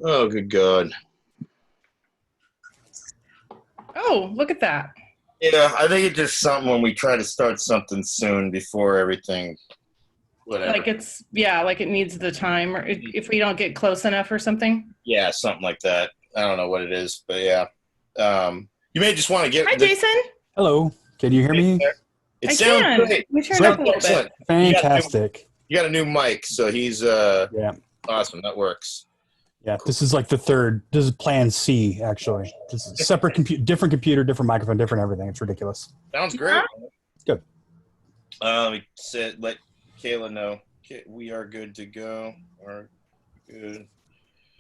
Oh, good God. Oh, look at that. Yeah, I think it's just something when we try to start something soon before everything, whatever. Like like it needs the time, or if we don't get close enough or something. Yeah, something like that. I don't know what it is, but yeah. You may just want to get. Hi, Jason. Hello. Can you hear me? It I sounds can. great. We turned up a little bit. Fantastic. You got a new mic, so he's Yeah. awesome. That works. Yeah. Cool. This is like the third. This is Plan C, actually. This is separate different computer, different microphone, different everything. It's ridiculous. Sounds great. Good. Let Kayla know. We are good to go. We're good.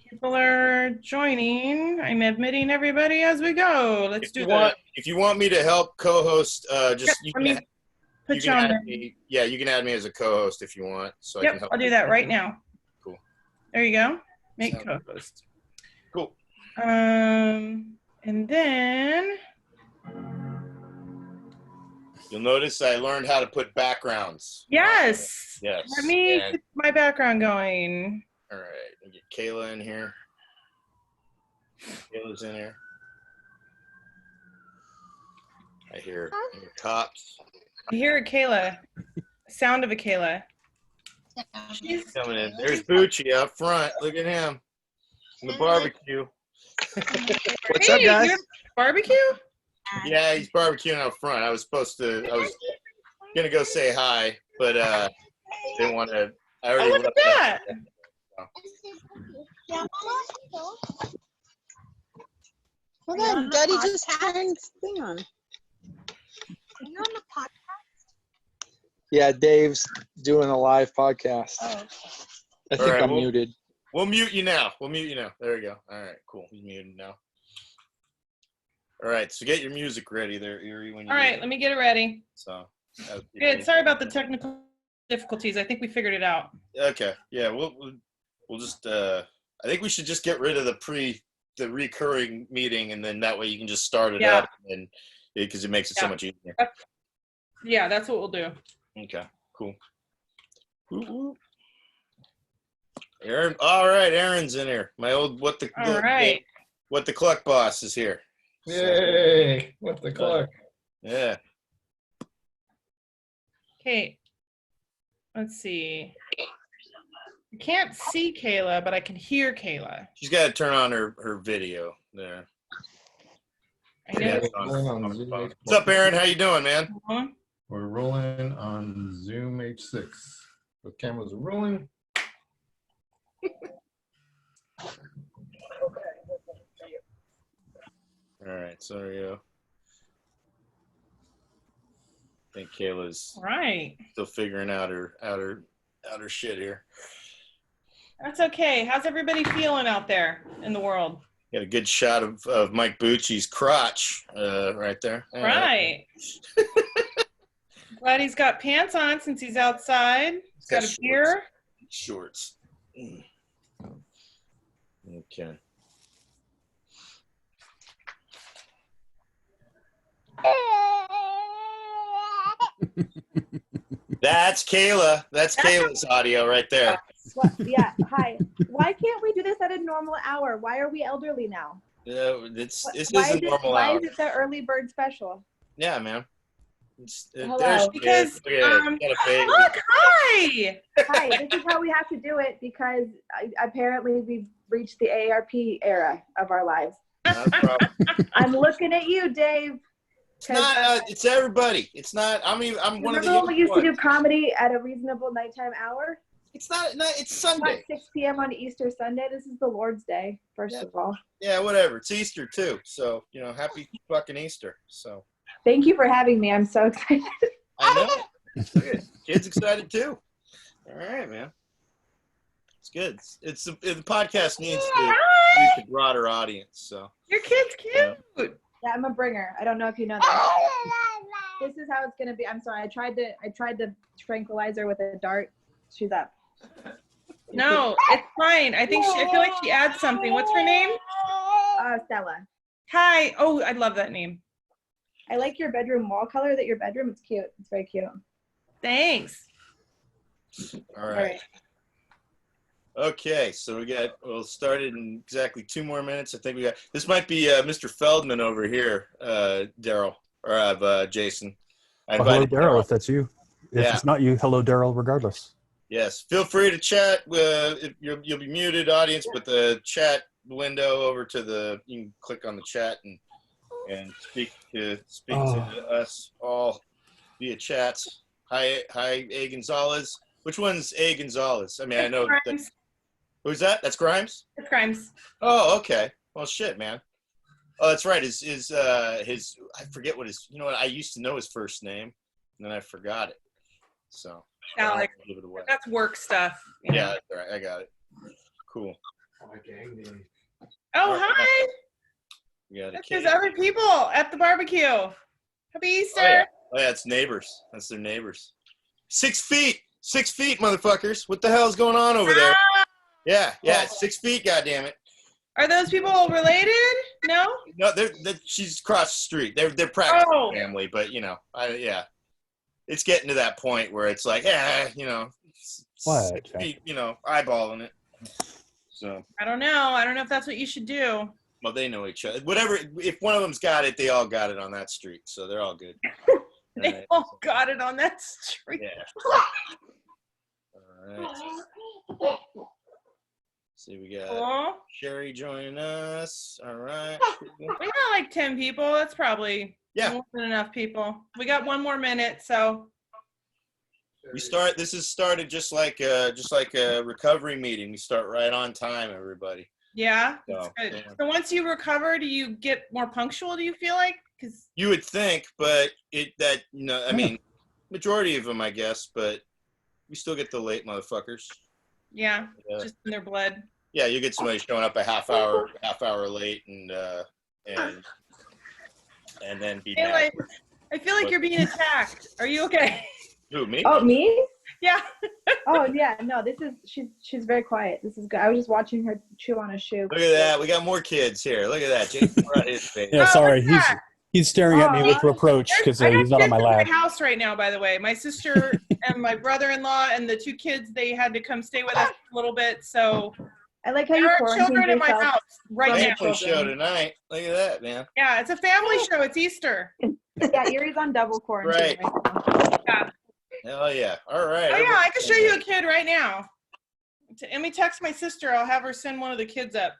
People are joining. I'm admitting everybody as we go. Let's do that. If you want me to help co-host, you can add me. Yeah, you can add me as a co-host if you want. So I can help. I'll do that right now. Cool. There you go. Make co-host. Cool. And then you'll notice I learned how to put backgrounds. Yes. Yes. Let me get my background going. All right. I'll get Kayla in here. Kayla's in here. I hear cops. I hear a Kayla. Sound of a Kayla. She's coming in. There's Bucci up front. Look at him. In the barbecue. What's up, guys? Barbecue? Yeah, he's barbecuing out front. I was gonna go say hi, but didn't want to. I already look at that. Hold on, Daddy just turned thing on. Are you on the podcast? Yeah, Dave's doing a live podcast. Oh. I think I'm muted. We'll mute you now. There we go. All right, cool. He's muted now. All right, so get your music ready there, Eerie. All right, let me get it ready. So good. Sorry about the technical difficulties. I think we figured it out. Okay. Yeah, we'll just. I think we should just get rid of the recurring meeting, and then that way you can just start it up, and because it makes it so much easier. Yeah, that's what we'll do. Okay. Cool. Aaron. All right, Aaron's in here. My old what the cluck boss is here. Yay! What the cluck? Yeah. Okay. Let's see. I can't see Kayla, but I can hear Kayla. She's got to turn on her video there. I know. What's up, Aaron? How you doing, man? We're rolling on Zoom H6. The cameras are rolling. All right, so there you go. I think Kayla's still figuring out her shit here. That's okay. How's everybody feeling out there in the world? Got a good shot of Mike Bucci's crotch right there. Right. Glad he's got pants on since he's outside. He's got a beer. Shorts. Okay. That's Kayla. That's Kayla's audio right there. Yeah, hi. Why can't we do this at a normal hour? Why are we elderly now? This is a normal hour. Why is it the early bird special? Yeah, man. Hello. Because, look, hi! Hi, this is how we have to do it because apparently we've reached the AARP era of our lives. I'm looking at you, Dave. It's not. It's everybody. It's not. I mean, I'm one of the. Remember when we used to do comedy at a reasonable nighttime hour? It's not. It's Sunday. It's 6 p.m. on Easter Sunday. This is the Lord's Day, first of all. Yeah, whatever. It's Easter too. So happy fucking Easter. So. Thank you for having me. I'm so excited. I know. Good. Kids excited too. All right, man. It's good. It's the podcast needs to reach a broader audience. So. Your kid's cute. Yeah, I'm a bringer. I don't know if you know that. This is how it's gonna be. I'm sorry. I tried to tranquilize her with a dart. She's up. No, it's fine. I feel like she adds something. What's her name? Stella. Hi. Oh, I love that name. I like your bedroom wall color. That your bedroom. It's cute. It's very cute. Thanks. All right. Okay, so we'll start it in exactly 2 more minutes. I think this might be Mr. Feldman over here, Daryl, or Jason. Well, hello, Daryl, if that's you. If Yeah. it's not you, hello, Daryl, regardless. Yes, feel free to chat. You'll be muted, audience, but the chat window over to you can click on the chat and speak to us all via chats. Hi, A. Gonzalez. Which one's A. Gonzalez? I mean, I know. Who's that? That's Grimes? It's Grimes. Oh, okay. Well, shit, man. Oh, that's right. His I forget what his. You know what? I used to know his first name, and then I forgot it. So. Alex. That's work stuff. Yeah, that's right. I got it. Cool. Oh, hi. There's other people at the barbecue. Happy Easter. Oh yeah, it's neighbors. That's their neighbors. 6 feet. 6 feet, motherfuckers. What the hell is going on over there? Yeah, it's 6 feet, goddammit. Are those people related? No? No, she's across the street. They're practically family, but you know, it's getting to that point where it's like, you know, 6 feet, you know, eyeballing it. So I don't know if that's what you should do. Well, they know each other. Whatever. If one of them's got it, they all got it on that street, so they're all good. They all got it on that street. Yeah. All right. See, we got Sherry joining us. All right. We got like 10 people. That's probably more than enough people. We got 1 more minute, so. This is started just like a recovery meeting. We start right on time, everybody. Yeah, that's good. Yeah. So once you recover, do you get more punctual? Do you feel like? Because you would think, but I mean, majority of them, I guess, but we still get the late motherfuckers. Yeah, just in their blood. Yeah, you get somebody showing up a half hour late, and then be mad. I feel like you're being attacked. Are you okay? Who, me? Oh, me? Yeah. Oh yeah, no, she's very quiet. This is good. I was just watching her chew on a shoe. Look at that. We got more kids here. Look at that. Jason brought his face. Yeah, sorry. He's staring at me with reproach because he's not on my lap. I'm at my house right now, by the way. My sister and my brother-in-law and the 2 kids, they had to come stay with us a little bit. So I like how you quarantine children in my house right now. Family show tonight. Look at that, man. Yeah, it's a family show. It's Easter. Yeah, Eerie's on double quarantine. Right. Yeah. Hell yeah. All right. Oh yeah, I can show you a kid right now. Let me text my sister. I'll have her send one of the kids up.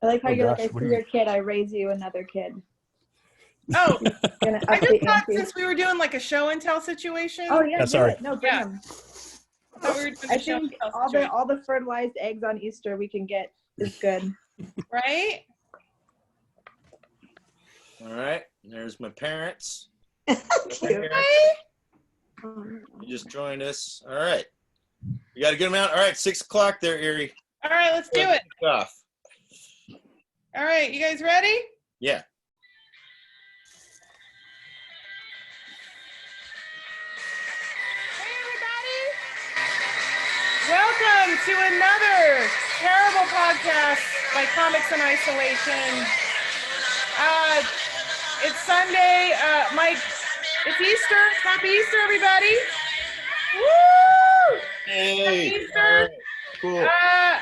I like how you're like, I see your kid, I raise you another kid. Oh, I just thought since we were doing like a show and tell situation. Oh yeah, sorry. No, bring them. I think all the fertilized eggs on Easter we can get is good. Right? All right. There's my parents. You just joined us. All right. You got a good amount? All right, 6 o'clock there, Eerie. All right, let's do it. All right, you guys ready? Yeah. Hey, everybody. Welcome to another terrible podcast by Comics in Isolation. It's Sunday. It's Easter. Happy Easter, everybody. Woo! Hey. Happy Easter. Right. Cool.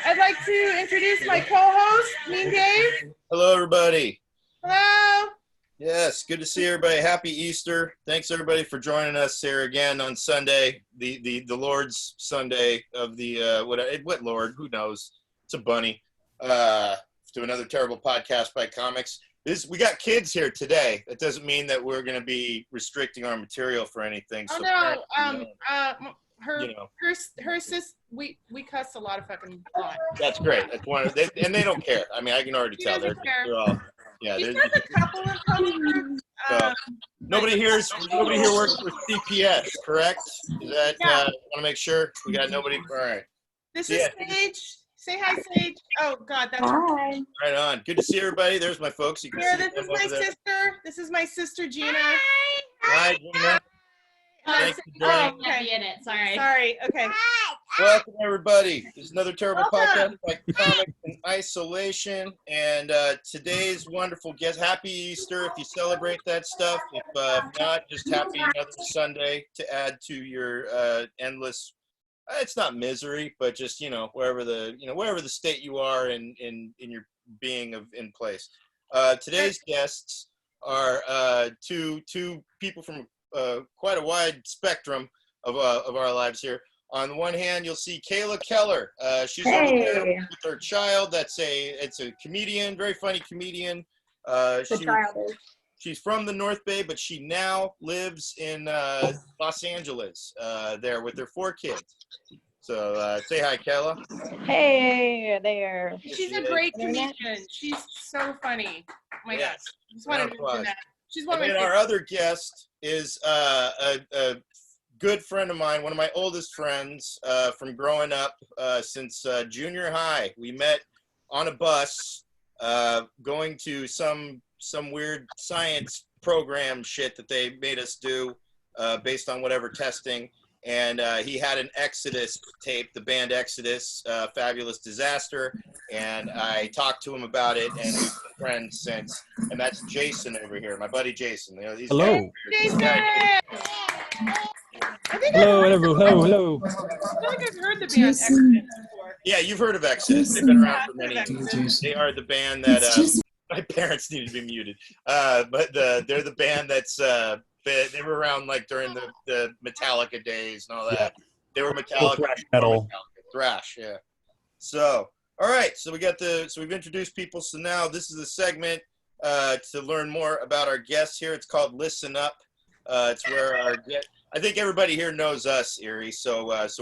I'd like to introduce my co-host, Mean Dave. Hello, everybody. Hello. Yes, good to see everybody. Happy Easter. Thanks, everybody, for joining us here again on Sunday, the Lord's Sunday of the, what Lord? Who knows? It's a bunny. To another terrible podcast by Comics. We got kids here today. That doesn't mean that we're going to be restricting our material for anything. Oh, so no. Her sis, we cuss a lot of fucking lot. That's great. That's one and they don't care. I mean, I can already tell. They're all, yeah. There's a couple of comments. Nobody here works for CPS, correct? Is that, I want to make sure we got nobody. All right. This is Sage. Say hi, Sage. Oh, God, that's hi. Right on. Good to see everybody. There's my folks. You can here, see this is my sister. This is my sister, Gina. Hi, Gina. Thanks for joining. Be in it. Sorry. Okay. Welcome, everybody. This is another terrible podcast by Comics in Isolation. And today's wonderful guest. Happy Easter if you celebrate that stuff. If not, just happy another Sunday to add to your endless it's not misery, but just, wherever the state you are in your being in place. Today's guests are two people from quite a wide spectrum of our lives here. On the one hand, you'll see Kalla Keller. She's over there with her child. It's a comedian, very funny comedian. She's from the North Bay, but she now lives in Los Angeles there with her 4 kids. So say hi, Kalla. Hey there. She's a great comedian. She's so funny. Oh my gosh. I just wanted to mention that. She's one of my our other guest is a good friend of mine, one of my oldest friends from growing up since junior high. We met on a bus going to some weird science program shit that they made us do based on whatever testing. And he had an Exodus tape, the band Exodus, Fabulous Disaster. And I talked to him about it, and we've been friends since. And that's Jason over here, my buddy Jason. Hello. Jason! Hello. I feel like I've heard the band Exodus before. Yeah, you've heard of Exodus. They've been around for many years. They are the band that my parents need to be muted. But they're the band that's they were around like during the Metallica days and all that. Yeah. They were Metallica thrash metal. Thrash, yeah. So, all right. So we've introduced people. So now this is a segment to learn more about our guests here. It's called Listen Up. It's where I think everybody here knows us, Eerie. So this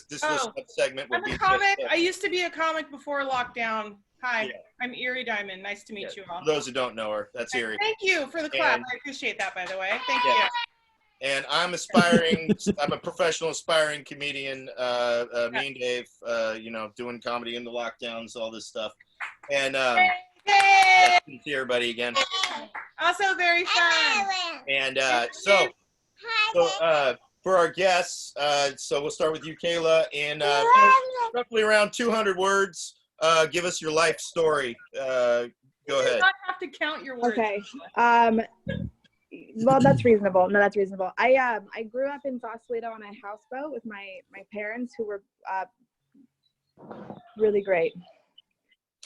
Listen Up segment will be. I'm a comic. I used to be a comic before lockdown. Hi, yeah. I'm Eerie Diamond. Nice to meet you all. For those who don't know her, that's Eerie. Thank you for the clap. I appreciate that, by the way. Thank you. And I'm I'm a professional aspiring comedian, me and Dave, doing comedy in the lockdowns, all this stuff. And see everybody again. Also very fun. And so for our guests, so we'll start with you, Kalla, in roughly around 200 words. Give us your life story. Go ahead. You don't have to count your words. Okay. Well, that's reasonable. No, that's reasonable. I grew up in Sausalito on a houseboat with my parents, who were really great.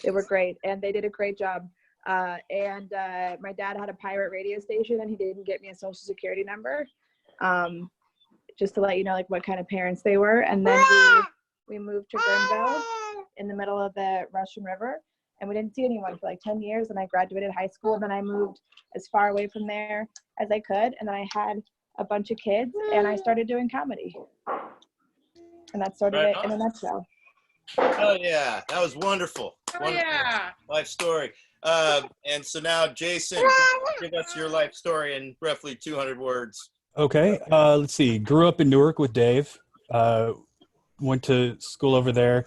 They were great, and they did a great job. And my dad had a pirate radio station, and he didn't get me a social security number, just to let you know like what kind of parents they were. And then we moved to Grimville in the middle of the Russian River, and we didn't see anyone for like 10 years. And I graduated high school, and then I moved as far away from there as I could. And then I had a bunch of kids, and I started doing comedy. And that started it in a nutshell. Oh yeah, that was wonderful. Oh yeah. Life story. And so now, Jason, give us your life story in roughly 200 words. Okay. Let's see. Grew up in Newark with Dave. Went to school over there.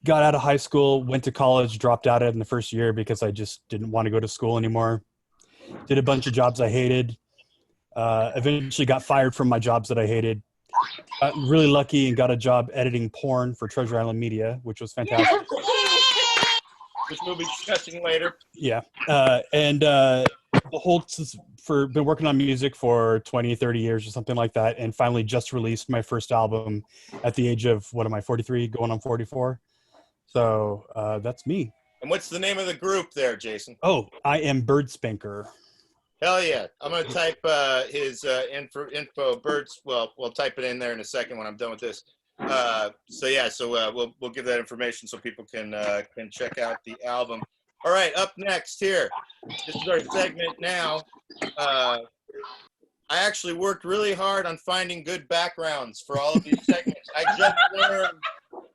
Got out of high school, went to college, dropped out in the first year because I just didn't want to go to school anymore. Did a bunch of jobs I hated. Eventually got fired from my jobs that I hated. Got really lucky and got a job editing porn for Treasure Island Media, which was fantastic. Which we'll be discussing later. Yeah. And been working on music for 20, 30 years or something like that, and finally just released my first album at the age of, 43, going on 44. So that's me. And what's the name of the group there, Jason? Oh, I am Birdspanker. Hell yeah. I'm going to type his info birds. Well, we'll type it in there in a second when I'm done with this. So we'll give that information so people can check out the album. All right, up next here. This is our segment now. I actually worked really hard on finding good backgrounds for all of these segments.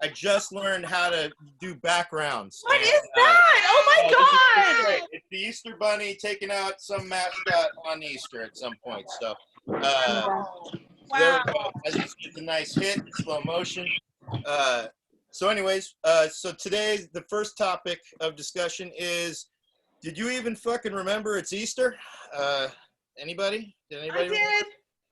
I just learned how to do backgrounds. What is that? Oh my God! It's the Easter Bunny taking out some mascot on Easter at some point. So, wow. There we go. It's a nice hit, slow motion. So anyways, so today the first topic of discussion is, did you even fucking remember it's Easter? Anybody? Did anybody?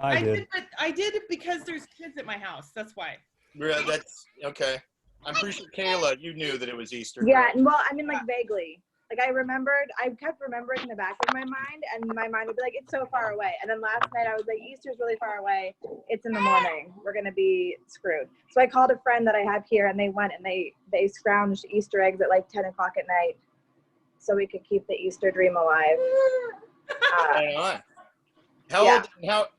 I did, but I did it because there's kids at my house. That's why. Really? That's okay. I'm pretty sure Kalla, you knew that it was Easter. Yeah, well, I mean, like vaguely. Like I kept remembering in the back of my mind, and my mind would be like, it's so far away. And then last night I was like, Easter's really far away. It's in the morning. We're going to be screwed. So I called a friend that I have here, and they went and they scrounged Easter eggs at like 10 o'clock at night so we could keep the Easter dream alive. Right on. How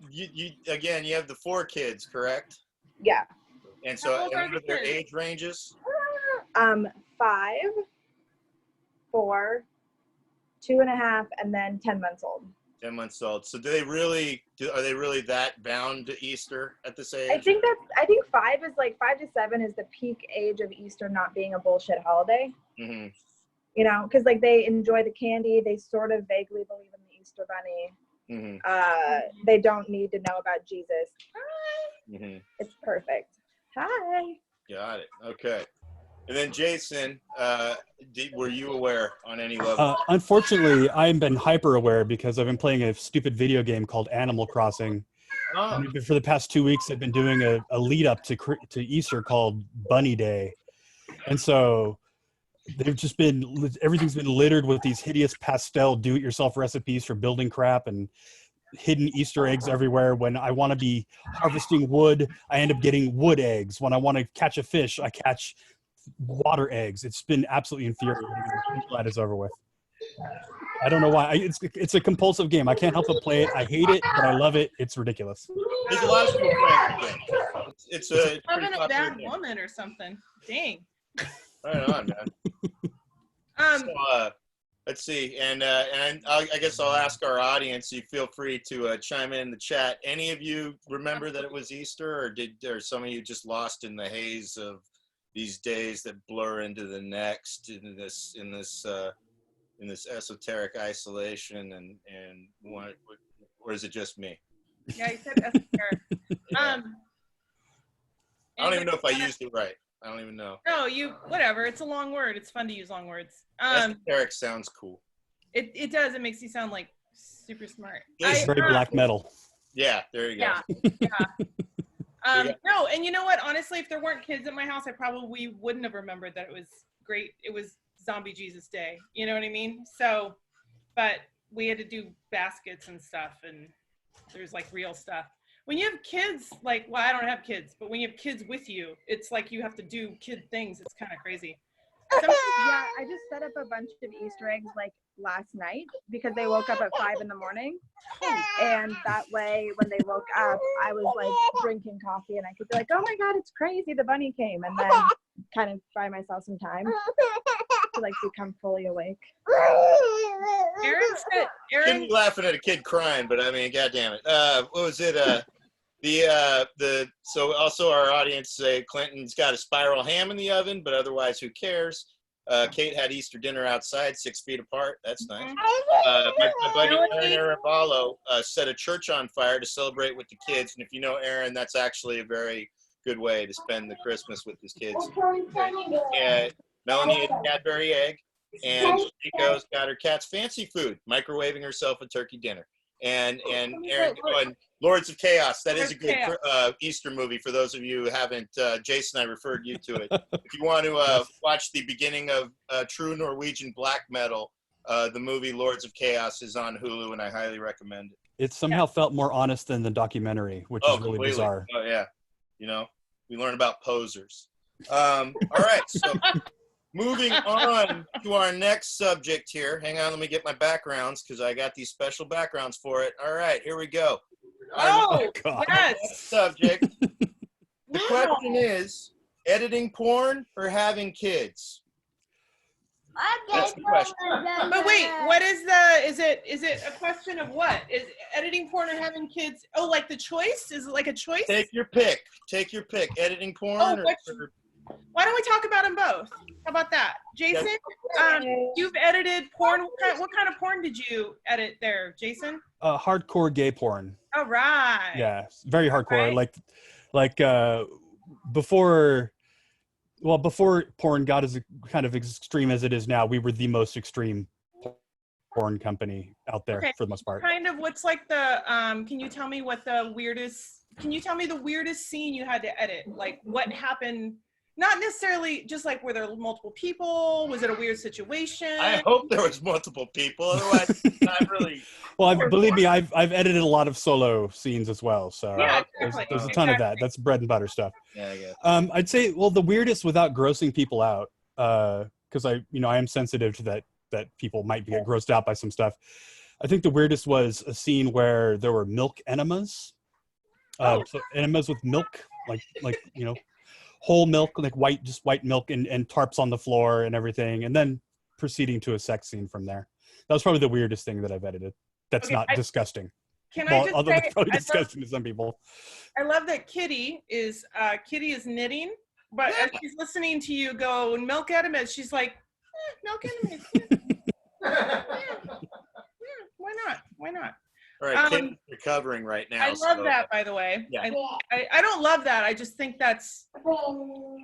you again, you have the 4 kids, correct? Yeah. And so How old are what are the their kids? age ranges? 5, 4, 2.5, and then 10 months old. 10 months old. So are they really that bound to Easter at this age? I think 5 is like 5 to 7 is the peak age of Easter not being a bullshit holiday. Mm-hmm. You know, because like they enjoy the candy, they sort of vaguely believe in the Easter bunny. Mm-hmm. They don't need to know about Jesus. Mm-hmm. It's perfect. Hi. Got it. Okay. And then Jason, were you aware on any level? Unfortunately, I've been hyper aware because I've been playing a stupid video game called Animal Crossing. Oh. And for the past 2 weeks, I've been doing a lead up to Easter called Bunny Day. And so everything's been littered with these hideous pastel do-it-yourself recipes for building crap and hidden Easter eggs everywhere. When I want to be harvesting wood, I end up getting wood eggs. When I want to catch a fish, I catch water eggs. It's been absolutely infuriating. I'm glad it's over with. I don't know why. It's a compulsive game. I can't help but play it. I hate it, but I love it. It's ridiculous. There's a lot of people playing the game. It's pretty Having a popular bad game. woman or something. Dang. Right on, man. So, let's see, and I guess I'll ask our audience. You feel free to chime in the chat. Any of you remember that it was Easter, or some of you just lost in the haze of these days that blur into the next in this esoteric isolation, and what, or is it just me? Yeah, you said esoteric. Yeah. I don't even know if I used it right. I don't even know. No, whatever. It's a long word. It's fun to use long words. Esoteric sounds cool. It does. It makes you sound like super smart. It's very black metal. Yeah, there you go. Yeah. No, and you know what? Honestly, if there weren't kids at my house, I probably wouldn't have remembered that it was great. It was Zombie Jesus Day. You know what I mean? So, but we had to do baskets and stuff, and there's like real stuff. When you have kids, like, well, I don't have kids, but when you have kids with you, it's like you have to do kid things. It's kind of crazy. Yeah, I just set up a bunch of Easter eggs like last night because they woke up at 5 in the morning. And that way, when they woke up, I was like drinking coffee and I could be like, oh my God, it's crazy. The bunny came. And then kind of buy myself some time to like become fully awake. Shouldn't be laughing at a kid crying, but I mean, goddamn it. What was it? So also our audience say Clinton's got a spiral ham in the oven, but otherwise, who cares? Kate had Easter dinner outside, 6 feet apart. That's nice. My buddy Aaron Aravallo set a church on fire to celebrate with the kids. And if you know Aaron, that's actually a very good way to spend the Christmas with his kids. And Melanie ate a Cadbury egg, and Chico's got her cat's fancy food, microwaving herself a turkey dinner. And Aaron, and Lords of Chaos, that is a good Easter movie for those of you who haven't. Jason, I referred you to it. If you want to watch the beginning of true Norwegian black metal, the movie Lords of Chaos is on Hulu, and I highly recommend it. It somehow felt more honest than the documentary, which is really completely bizarre. Oh, yeah. You know, we learn about posers. All right, so moving on to our next subject here. Hang on, let me get my backgrounds because I got these special backgrounds for it. All right, here we go. Oh, God. yes. Next subject. The question is, editing porn or having kids? That's the question. But wait, is it a question of what? Is editing porn or having kids? Oh, like the choice? Is it like a choice? Take your pick. Editing porn or why don't we talk about them both? How about that? Jason, you've edited porn. What kind of porn did you edit there, Jason? Hardcore gay porn. All right. Yeah, very hardcore. Right. Like before porn got as kind of extreme as it is now, we were the most extreme porn company out there for the most part. Kind of what's like the can you tell me the weirdest scene you had to edit? Like what happened not necessarily just like were there multiple people? Was it a weird situation? I hope there was multiple people. Otherwise, it's not really. Well, believe me, I've edited a lot of solo scenes as well. So Yeah, there's a ton of that. That's bread and butter stuff. Yeah, I guess. I'd say, well, the weirdest without grossing people out, because I am sensitive to that people might get grossed out by some stuff. I think the weirdest was a scene where there were milk enemas. So enemas with milk, like whole milk, like white milk and tarps on the floor and everything, and then proceeding to a sex scene from there. That was probably the weirdest thing that I've edited. That's not disgusting. Although it's probably disgusting to some people. I love that Kitty is knitting, but as she's listening to you go milk enemas, she's like, milk enemas. Yeah. Why not? All right, Kitty's recovering right now. I love that, by the way. Yeah. I don't love that. I just think that's, Well,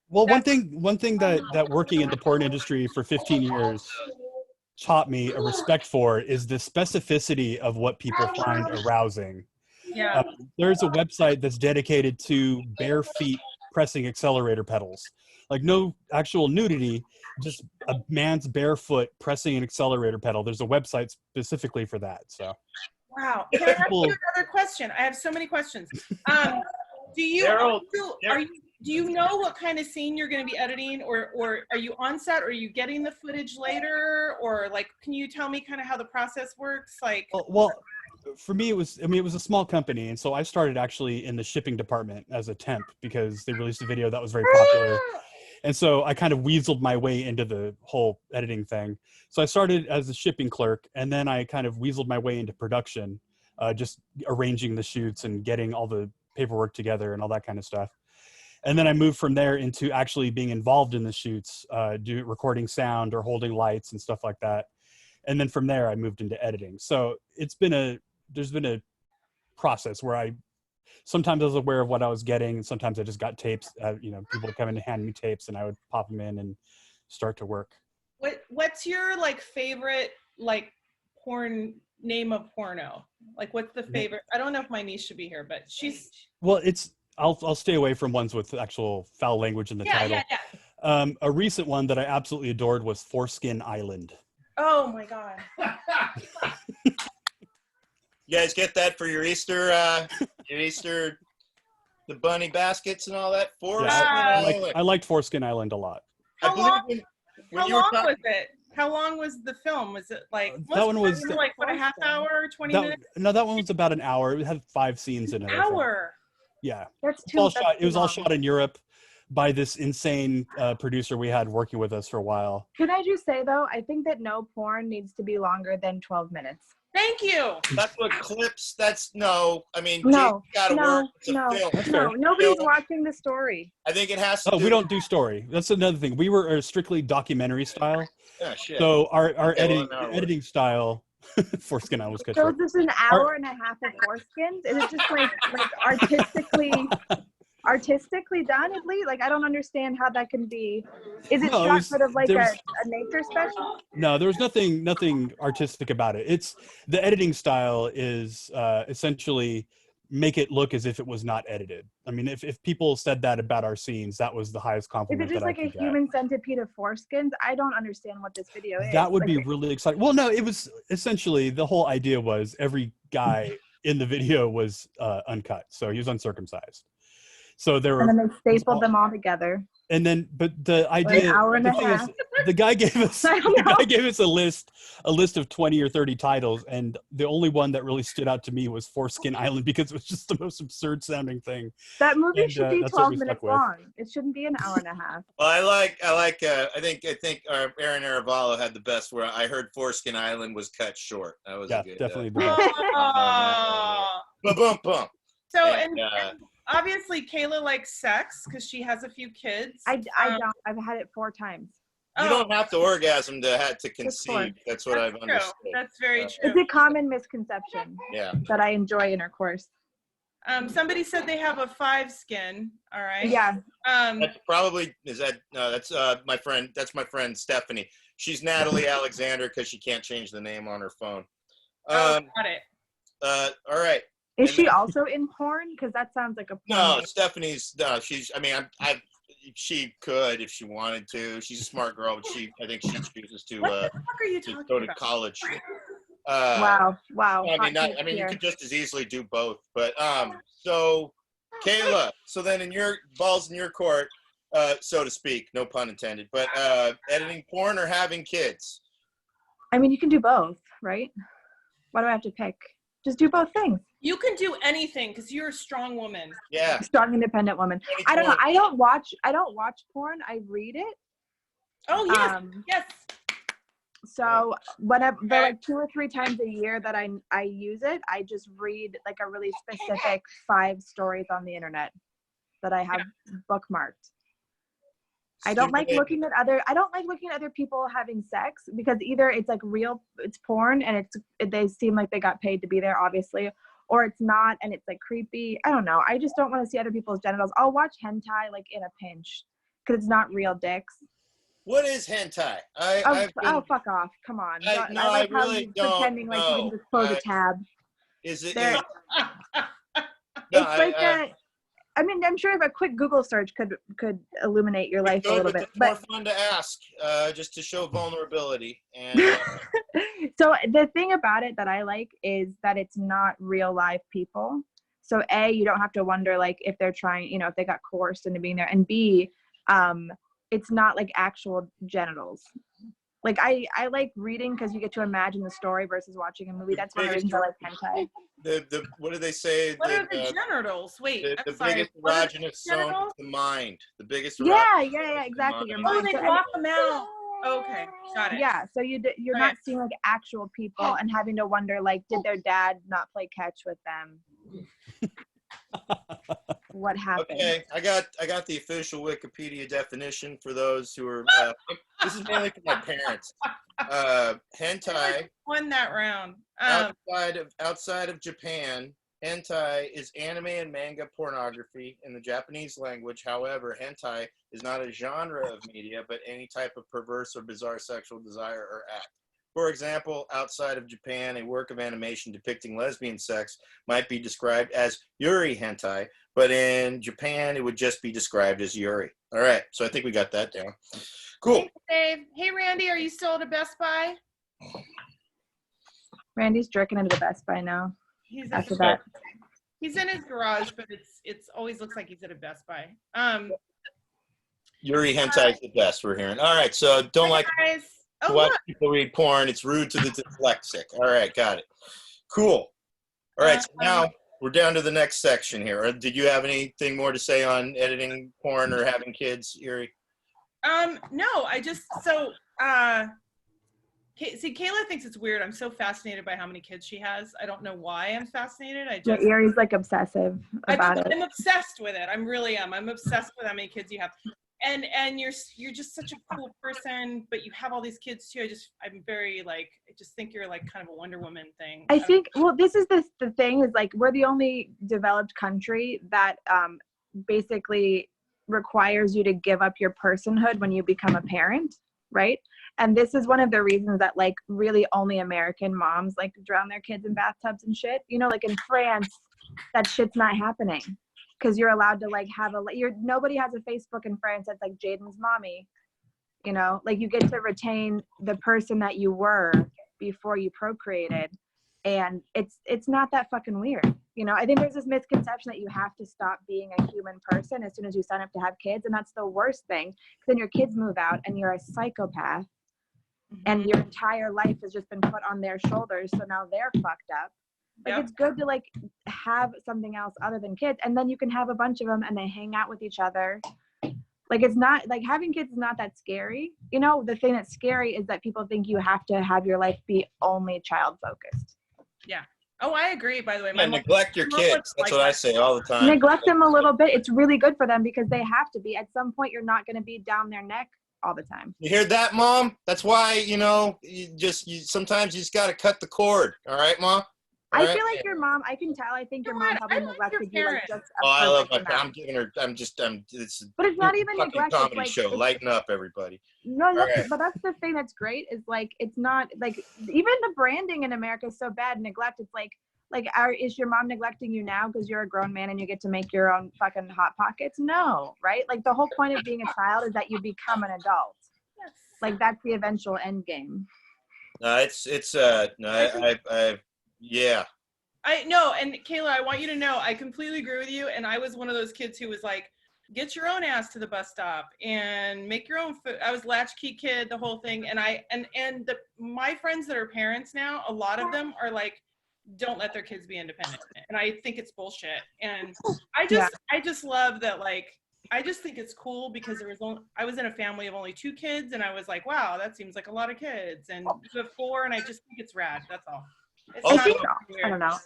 one thing that working in the porn industry for 15 years taught me a respect for is the specificity of what people find arousing. Yeah. There's a website that's dedicated to bare feet pressing accelerator pedals. Like no actual nudity, just a man's barefoot pressing an accelerator pedal. There's a website specifically for that. So. Wow. Can I ask you another question? I have so many questions. Do you know what kind of scene you're going to be editing, or are you on set, or are you getting the footage later, or like, can you tell me kind of how the process works? Like, well, for me, it was a small company, and so I started actually in the shipping department as a temp because they released a video that was very popular. And so I kind of weaseled my way into the whole editing thing. So I started as a shipping clerk, and then I kind of weaseled my way into production, just arranging the shoots and getting all the paperwork together and all that kind of stuff. And then I moved from there into actually being involved in the shoots, recording sound or holding lights and stuff like that. And then from there, I moved into editing. So there's been a process where sometimes I was aware of what I was getting, and sometimes I just got tapes. People would come in and hand me tapes, and I would pop them in and start to work. What's your like favorite like porn name of porno? Like, what's the favorite? I don't know if my niece should be here, but she's. Well, I'll stay away from ones with actual foul language in the title. Yeah. A recent one that I absolutely adored was Foreskin Island. Oh my God. You guys get that for your Easter, the bunny baskets and all that? I liked Foreskin Island a lot. How long was it? How long was the film? Was it like that one was like what, a half hour, 20 minutes? No, that one was about an hour. It had 5 scenes in it. An hour. Yeah. It was all shot in Europe by this insane producer we had working with us for a while. Can I just say though, I think that no porn needs to be longer than 12 minutes. Thank you. That's what clips. That's no. I mean, no, Film. Nobody's watching the story. I think it has to. We don't do story. That's another thing. We were strictly documentary style. Yeah, shit. So our editing style. Foreskin Island was good. So is this an hour and a half of foreskins? Is it just like artistically done at least? Like, I don't understand how that can be. Is it shot sort of like a nature special? No, there was nothing artistic about it. It's the editing style is essentially make it look as if it was not edited. I mean, if people said that about our scenes, that was the highest compliment. Is it just like a human centipede of foreskins? I don't understand what this video is. That would be really exciting. Well, no, it was essentially the whole idea was every guy in the video was uncut, so he was uncircumcised. So there were. And then they stapled them all together. And then, but the idea, an hour and a half. The guy gave us a list of 20 or 30 titles, and the only one that really stood out to me was Foreskin Island because it was just the most absurd sounding thing. That movie should be 12 minutes long. It shouldn't be an hour and a half. Well, I think Aaron Aravallo had the best where I heard Foreskin Island was cut short. That was a good, definitely. Boom. So and obviously Kayla likes sex because she has a few kids. I don't. I've had it 4 times. You don't have to orgasm to conceive. That's what I've understood. That's very true. It's a common misconception. Yeah. That I enjoy intercourse. Somebody said they have a 5 skin. All right. Yeah. That's probably that's my friend. That's my friend Stephanie. She's Natalie Alexander because she can't change the name on her phone. Got it. All right. Is she also in porn? Because that sounds like a porn. No, Stephanie's. No, she's. I mean, she could if she wanted to. She's a smart girl, but I think she chooses to What the fuck are you to talking go to about? college. Wow. I mean, you could just as easily do both. But so Kayla, so then in your balls in your court, so to speak, no pun intended. But editing porn or having kids? I mean, you can do both, right? Why do I have to pick? Just do both things. You can do anything because you're a strong woman. Yeah. Strong, independent woman. I don't know. I don't watch porn. I read it. Oh yes, yes. So whenever like 2 or 3 times a year that I use it, I just read like a really specific 5 stories on the internet that I have bookmarked. I don't like looking at other people having sex because either it's like it's porn and they seem like they got paid to be there, obviously, or it's not and it's like creepy. I don't know. I just don't want to see other people's genitals. I'll watch hentai like in a pinch because it's not real dicks. What is hentai? Fuck off! Come on. I really don't pretending know. like you can just close a tab. Is it? It's like I mean, I'm sure if a quick Google search could illuminate your life a little bit. It's more fun to ask, just to show vulnerability. And so the thing about it that I like is that it's not real live people. So A, you don't have to wonder like if they're trying, if they got coerced into being there, and B, it's not like actual genitals. Like I like reading because you get to imagine the story versus watching a movie. That's one of the reasons I like hentai. The what do they say? What are the genitals? Wait, the biggest erogenous zone is the mind. The biggest. Yeah, exactly. Your mind. Oh, they block them out. Okay, got it. Yeah, so you're not seeing like actual people and having to wonder like, did their dad not play catch with them? What happened? Okay, I got the official Wikipedia definition for those who are. This is mainly for my parents. Hentai. Won that round. Outside of Japan, hentai is anime and manga pornography in the Japanese language. However, hentai is not a genre of media, but any type of perverse or bizarre sexual desire or act. For example, outside of Japan, a work of animation depicting lesbian sex might be described as yuri hentai, but in Japan, it would just be described as yuri. All right, so I think we got that down. Cool. Thanks, Dave. Hey, Randy, are you still at a Best Buy? Randy's jerking into the Best Buy now. He's in his garage, but it's always looks like he's at a Best Buy. Yuri hentai is the best we're hearing. All right, so don't like guys. to watch people read porn. It's rude to the dyslexic. All right, got it. Cool. All right, so now we're down to the next section here. Did you have anything more to say on editing porn or having kids, Eerie? No, see, Kayla thinks it's weird. I'm so fascinated by how many kids she has. I don't know why I'm fascinated. Eerie's like obsessive about it. I'm obsessed with it. I really am. I'm obsessed with how many kids you have. And you're just such a cool person, but you have all these kids too. I'm very like, I just think you're like kind of a Wonder Woman thing. I think, well, this is the thing is like, we're the only developed country that basically requires you to give up your personhood when you become a parent, right? And this is one of the reasons that like really only American moms like drown their kids in bathtubs and shit. Like in France, that shit's not happening. Because you're allowed to like have nobody has a Facebook in France that's like Jaden's mommy, like you get to retain the person that you were before you procreated, and it's not that fucking weird. I think there's this misconception that you have to stop being a human person as soon as you sign up to have kids, and that's the worst thing. Because then your kids move out and you're a psychopath, and your entire life has just been put on their shoulders, so now they're fucked up. Like, It's good to like have something else other than kids, and then you can have a bunch of them and they hang out with each other. Like, it's not like having kids is not that scary. The thing that's scary is that people think you have to have your life be only child focused. Yeah. Oh, I agree, by the way. Neglect your kids. That's what I say all the time. Neglect them a little bit. It's really good for them because they have to be. At some point, you're not going to be down their neck all the time. You hear that, Mom? That's why, sometimes you just got to cut the cord. All right, Mom? I feel like your mom, I can tell, I think your mom probably neglected you like just I love my parents. I'm giving her, but it's not even neglect. Comedy like, show. Lighten up, everybody. No, but that's the thing that's great is like, it's not like, even the branding in America is so bad, neglect. It's like, Like, is your mom neglecting you now because you're a grown man and you get to make your own fucking Hot Pockets? No, right? Like, the whole point of being a child is that you become an adult. Yes. Like, that's the eventual end game. Yeah. I know, and Kayla, I want you to know, I completely agree with you. And I was one of those kids who was like, get your own ass to the bus stop and make your own food. I was latchkey kid, the whole thing. And my friends that are parents now, a lot of them are like, don't let their kids be independent. And I think it's bullshit. And I just love that. Like, I just think it's cool because I was in a family of only 2 kids, and I was like, wow, that seems like a lot of kids. And you have 4, and I just think it's rad. That's all. It's Also, not I don't know.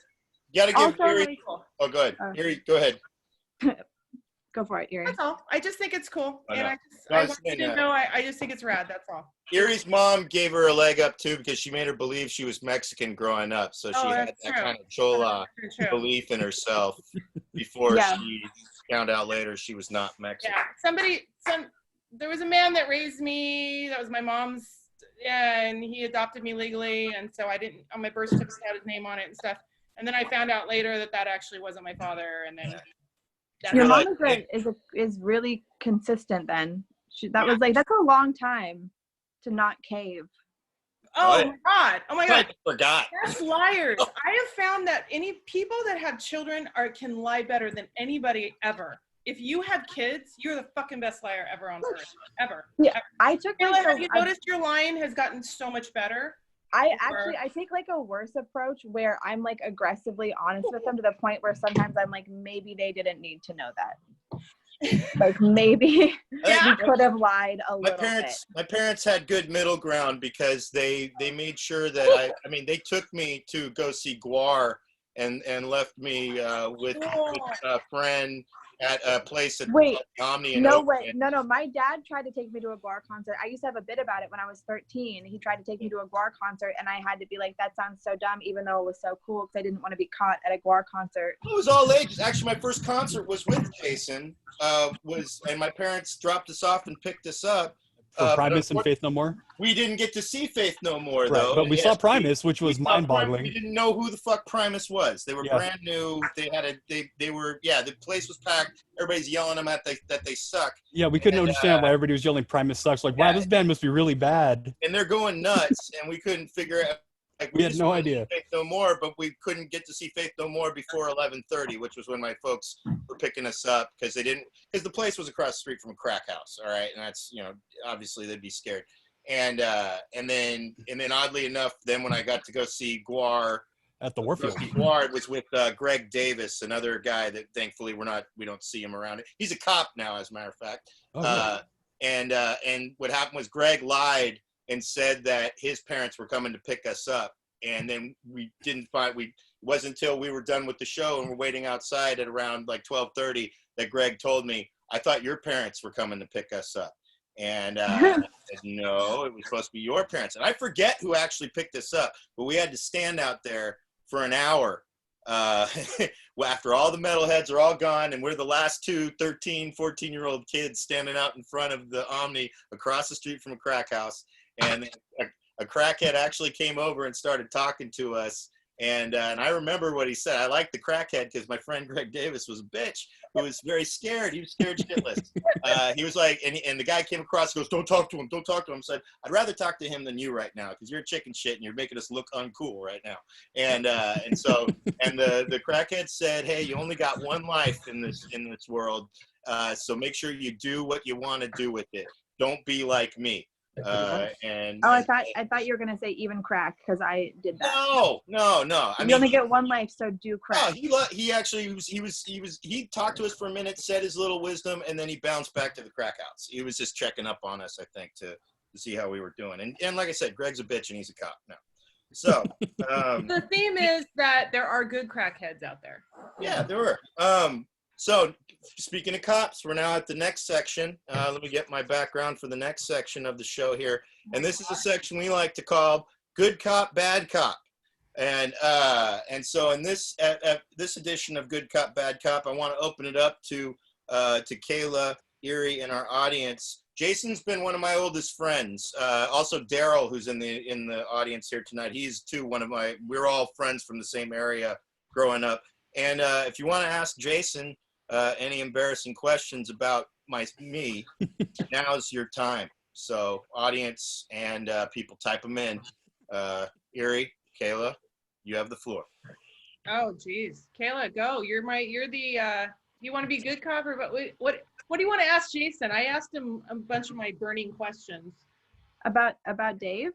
You gotta give Also, Eerie. really cool. Oh, go ahead. Eerie, go ahead. Go for it, Eerie. That's all. I just think it's cool. I And know. I want you to know, I just think it's rad. That's all. Eerie's mom gave her a leg up too because she made her believe she was Mexican growing up, so she had that kind of chola belief in herself before she found out later she was not Mexican. Yeah, there was a man that raised me. That was my mom's. Yeah, and he adopted me legally, and so I didn't on my birth certificate had his name on it and stuff. And then I found out later that actually wasn't my father, and then. Your mom is really consistent then. Was like, that's a long time to not cave. Oh my God. I forgot. That's liars. I have found that any people that have children can lie better than anybody ever. If you have kids, you're the fucking best liar ever on earth. Ever. Yeah. Ever. Have you noticed your lying has gotten so much better? I take like a worse approach where I'm like aggressively honest with them to the point where sometimes I'm like, maybe they didn't need to know that. Like maybe we could have lied a little bit. My parents had good middle ground because they made sure that they took me to go see Guar and left me with a friend at a place at Omni. No way. No. My dad tried to take me to a Guar concert. I used to have a bit about it when I was 13. He tried to take me to a Guar concert, and I had to be like, that sounds so dumb, even though it was so cool because I didn't want to be caught at a Guar concert. It was all ages. Actually, my first concert was with Jason. And my parents dropped us off and picked us up. For Primus and Faith No More? We didn't get to see Faith No More, though. But we saw Primus, which was mind-boggling. We didn't know who the fuck Primus was. They were brand new. The place was packed. Everybody's yelling them that they suck. Yeah, we couldn't understand why everybody was yelling Primus sucks. Like, wow, this band must be really bad. And they're going nuts, and we couldn't figure out. Like, we had no idea. Faith No More, but we couldn't get to see Faith No More before 11:30, which was when my folks were picking us up because the place was across the street from a crack house. All right, and that's obviously they'd be scared. And then oddly enough, then when I got to go see Guar at the Warfield, Guar was with Greg Davis, another guy that thankfully we don't see him around. He's a cop now, as a matter of fact. Oh, and what happened was Greg lied and said that his parents were coming to pick us up. And then it wasn't until we were done with the show and we're waiting outside at around like 12:30 that Greg told me, I thought your parents were coming to pick us up. And I said, no, it was supposed to be your parents. And I forget who actually picked us up, but we had to stand out there for an hour after all the metalheads are all gone and we're the last 2 13, 14-year-old kids standing out in front of the Omni across the street from a crack house. And a crackhead actually came over and started talking to us. And I remember what he said. I liked the crackhead because my friend Greg Davis was a bitch who was very scared. He was scared shitless. He was like, and the guy came across and goes, don't talk to him. Don't talk to him. I said, I'd rather talk to him than you right now because you're a chicken shit and you're making us look uncool right now. And the crackhead said, hey, you only got one life in this world. So make sure you do what you want to do with it. Don't be like me. I thought you were gonna say even crack because I did that. No. You only get one life, so do crack. No, he talked to us for a minute, said his little wisdom, and then he bounced back to the crack house. He was just checking up on us, I think, to see how we were doing. And like I said, Greg's a bitch and he's a cop now. So the theme is that there are good crackheads out there. Yeah, there were. So speaking of cops, we're now at the next section. Let me get my background for the next section of the show here. And this is a section we like to call Good Cop, Bad Cop. And so in this edition of Good Cop, Bad Cop, I want to open it up to Kayla, Eerie, and our audience. Jason's been one of my oldest friends. Also Daryl, who's in the audience here tonight. He's too we're all friends from the same area growing up. And if you want to ask Jason any embarrassing questions about me, now's your time. So audience and people, type them in. Eerie, Kayla, you have the floor. Oh, geez. Kayla, go. You're the, you want to be good cop or what do you want to ask Jason? I asked him a bunch of my burning questions. About Dave?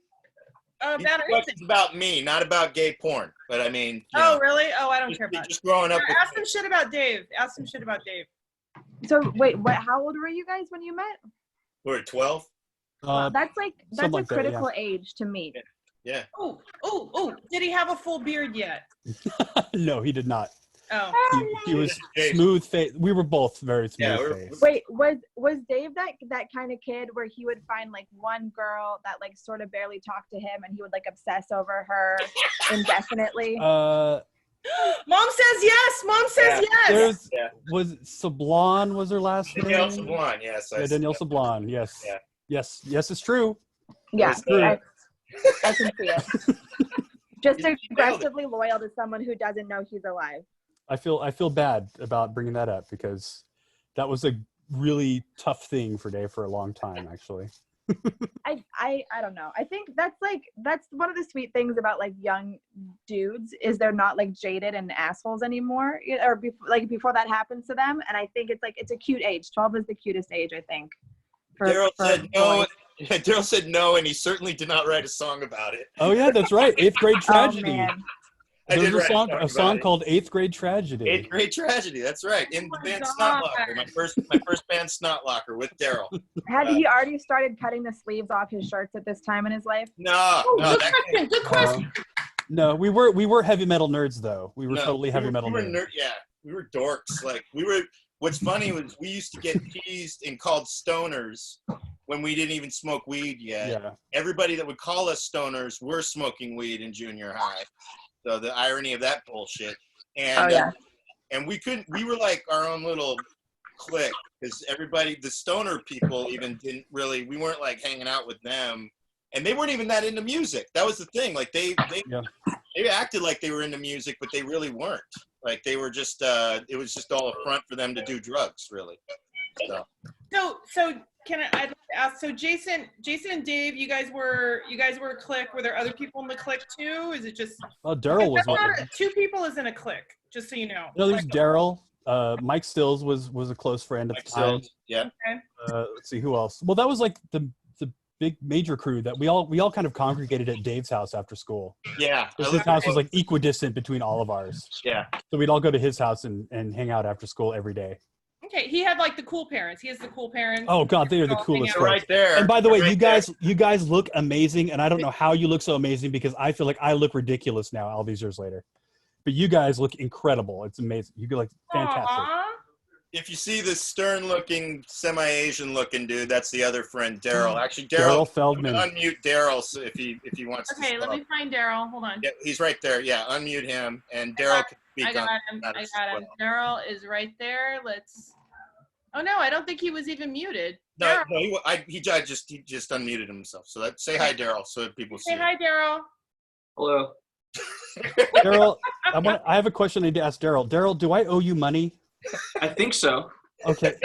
About questions about me, not about gay porn. But I mean, really? Oh, I don't care about just growing up. Ask some shit about Dave. Ask some shit about Dave. So wait, how old were you guys when you met? We were 12. That's a critical that, age to meet. Yeah. Oh! Did he have a full beard yet? No, he did not. Oh. He was smooth face. We were both very smooth face. Wait, was Dave that kind of kid where he would find like one girl that like sort of barely talked to him and he would like obsess over her indefinitely? Mom says yes. Mom says yes. Was Sablon was her last name? Danielle Sablon, yes. Yeah, Danielle Sablon, yes. Yeah. Yes, it's true. Yeah, It's true. I can see it. Just aggressively loyal to someone who doesn't know he's alive. I feel bad about bringing that up because that was a really tough thing for Dave for a long time, actually. I don't know. I think that's one of the sweet things about like young dudes is they're not like jaded and assholes anymore, or before that happens to them. And I think it's a cute age. 12 is the cutest age, I think. Daryl said no. Daryl said no, and he certainly did not write a song about it. Oh yeah, that's right. 8th Grade Tragedy. Oh, man. There's a song called 8th Grade Tragedy. 8th Grade Tragedy. That's right. In the band Snot Locker, my first band Snot Locker with Daryl. Had he already started cutting the sleeves off his shirts at this time in his life? No. Good question. No, we were heavy metal nerds though. We were totally heavy metal nerds. We were dorks. Like we were. What's funny was we used to get teased and called stoners when we didn't even smoke weed yet. Yeah. Everybody that would call us stoners were smoking weed in junior high. So the irony of that bullshit. And and we were like our own little clique because everybody, the stoner people even we weren't like hanging out with them. And they weren't even that into music. That was the thing. Like they acted like they were into music, but they really weren't. Like they were just it was just all a front for them to do drugs, really. So can I'd like to ask, so Jason and Dave, you guys were a clique. Were there other people in the clique too? Is it just Daryl was one. 2 people isn't a clique, just so you know. No, there's Daryl. Mike Stills was a close friend at the time. Yeah. Okay. Let's see who else. Well, that was like the big major crew that we all kind of congregated at Dave's house after school. Yeah. His house was like equidistant between all of ours. Yeah. So we'd all go to his house and hang out after school every day. Okay, he had like the cool parents. He has the cool parents. Oh God, they are the coolest. Right there. And by the way, you guys look amazing, and I don't know how you look so amazing because I feel like I look ridiculous now all these years later. But you guys look incredible. It's amazing. You look like fantastic. Aww. If you see this stern-looking, semi-Asian looking dude, that's the other friend, Daryl. Actually, Daryl Feldman. Unmute Daryl so if he wants to. Okay, let me find Daryl. Hold on. Yeah, he's right there. Yeah, unmute him, and Daryl can speak on. I got him. Daryl is right there. Let's. Oh no, I don't think he was even muted. No, he just unmuted himself. So say hi, Daryl, so that people see. Say hi, Daryl. Hello. Daryl, I have a question I need to ask Daryl. Daryl, do I owe you money? I think so. Okay,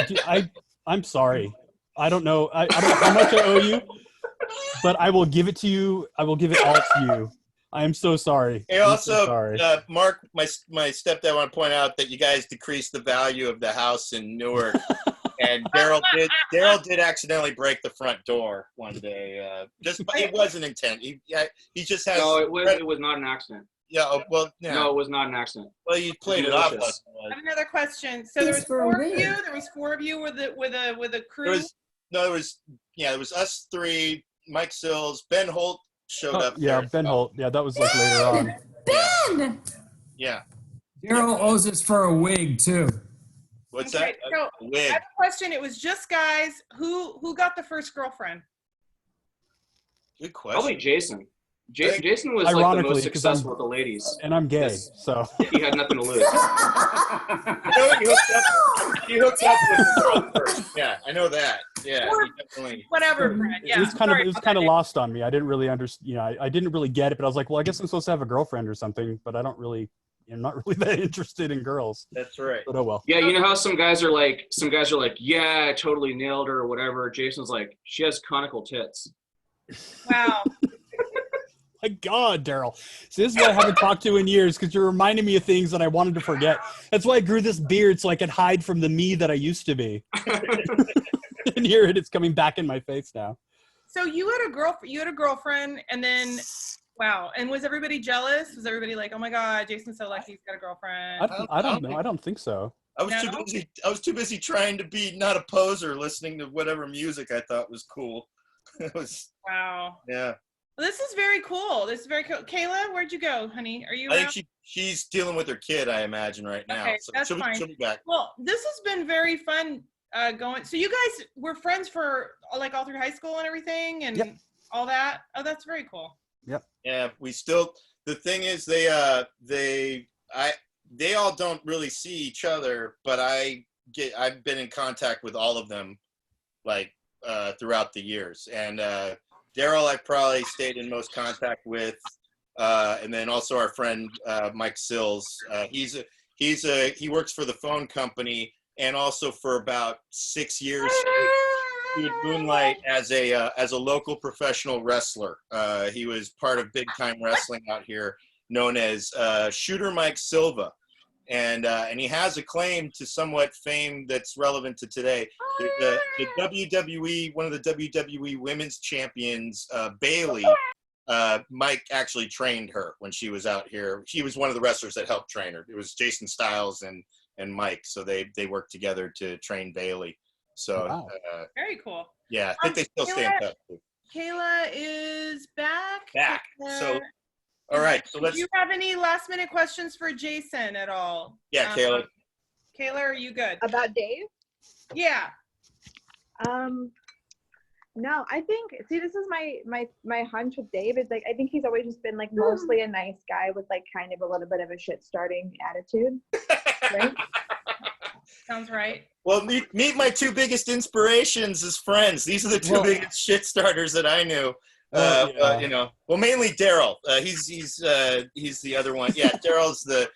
I'm sorry. I don't know. I don't know how much I owe you, but I will give it to you. I will give it all to you. I am so sorry. And also, Mark, my stepdad, I want to point out that you guys decreased the value of the house in Newark, and Daryl did accidentally break the front door one day. It wasn't intent. He just has. No, it was not an accident. Yeah. Well. Yeah. No, it was not an accident. Well, you played it off. I have another question. So there was 4 of you. There was 4 of you with a crew. There was us 3. Mike Sills, Ben Holt showed up. Yeah, there. Ben Holt. Yeah, that was like later on. Ben! Yeah. Daryl owes us for a wig too. What's that? So wig. I have a question. It was just guys. Who got the first girlfriend? Good question. Probably Jason. Jason was like the most successful with the ladies. And I'm gay, so. He had nothing to lose. He hooked up with the girl first. Yeah, I know that. Yeah, definitely. Whatever, Brad. Yeah. It was kind of lost on me. I didn't really understand. I didn't really get it, but I was like, well, I guess I'm supposed to have a girlfriend or something, but I don't really I'm not really that interested in girls. That's right. But oh well. Yeah, you know how some guys are like, yeah, I totally nailed her or whatever. Jason's like, she has conical tits. Wow. My God, Daryl. So this is what I haven't talked to in years because you're reminding me of things that I wanted to forget. That's why I grew this beard so I could hide from the me that I used to be. And here it's coming back in my face now. So you had a girlfriend, and then, wow. And was everybody jealous? Was everybody like, oh my God, Jason's so lucky he's got a girlfriend? I don't know. I don't think so. I was too busy trying to be not a poser, listening to whatever music I thought was cool. It was. Wow. Yeah. Well, this is very cool. This is very cool. Kayla, where'd you go, honey? Are you I around? think she's dealing with her kid, I imagine, right now. Okay, So that's fine. she'll be back. Well, this has been very fun going. So you guys were friends for like all through high school and everything and all that? Oh, that's very cool. Yep. Yeah, we still, the thing is they all don't really see each other, but I've been in contact with all of them like throughout the years. And Daryl I probably stayed in most contact with, and then also our friend Mike Sills. He works for the phone company, and also for about 6 years he would moonlight as a local professional wrestler. He was part of big time wrestling out here, known as Shooter Mike Silva. And he has a claim to somewhat fame that's relevant to today. The WWE, one of the WWE women's champions, Bailey, Mike actually trained her when she was out here. She was one of the wrestlers that helped train her. It was Jason Styles and Mike, so they worked together to train Bailey. So wow. Very cool. Yeah, I think they still stay in touch. Kayla is back. So. All right, so let's. Do you have any last minute questions for Jason at all? Yeah, Kayla. Kayla, are you good? About Dave? Yeah. No, I think, see, this is my hunch with Dave is like, I think he's always just been like mostly a nice guy with like kind of a little bit of a shit starting attitude. Right? Sounds right. Well, meet my two biggest inspirations as friends. These are the two biggest shit starters that I knew. Well, mainly Daryl. He's the other one. Yeah, Daryl's the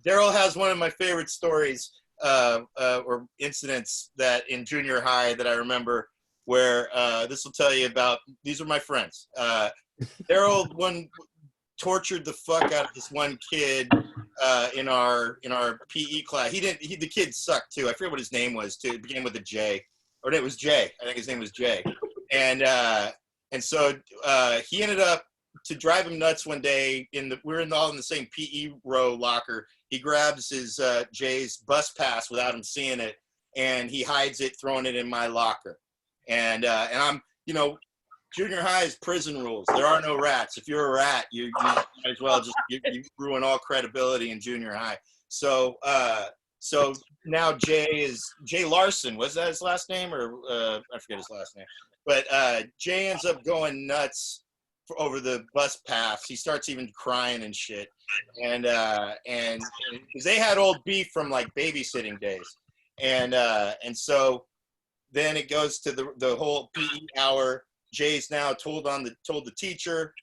Daryl has one of my favorite stories or incidents that in junior high that I remember where this will tell you about. These are my friends. Daryl tortured the fuck out of this one kid in our PE class. The kid sucked too. I forget what his name was too. It began with a J, or it was Jay. I think his name was Jay. And so he ended up to drive him nuts one day. We're all in the same PE row locker. He grabs his Jay's bus pass without him seeing it, and he hides it, throwing it in my locker. And I'm, junior high is prison rules. There are no rats. If you're a rat, you might as well just you ruin all credibility in junior high. So now Jay Larson. Was that his last name, or I forget his last name? But Jay ends up going nuts over the bus pass. He starts even crying and shit. And because they had old beef from like babysitting days. And so then it goes to the whole PE hour. Jay's now told the teacher.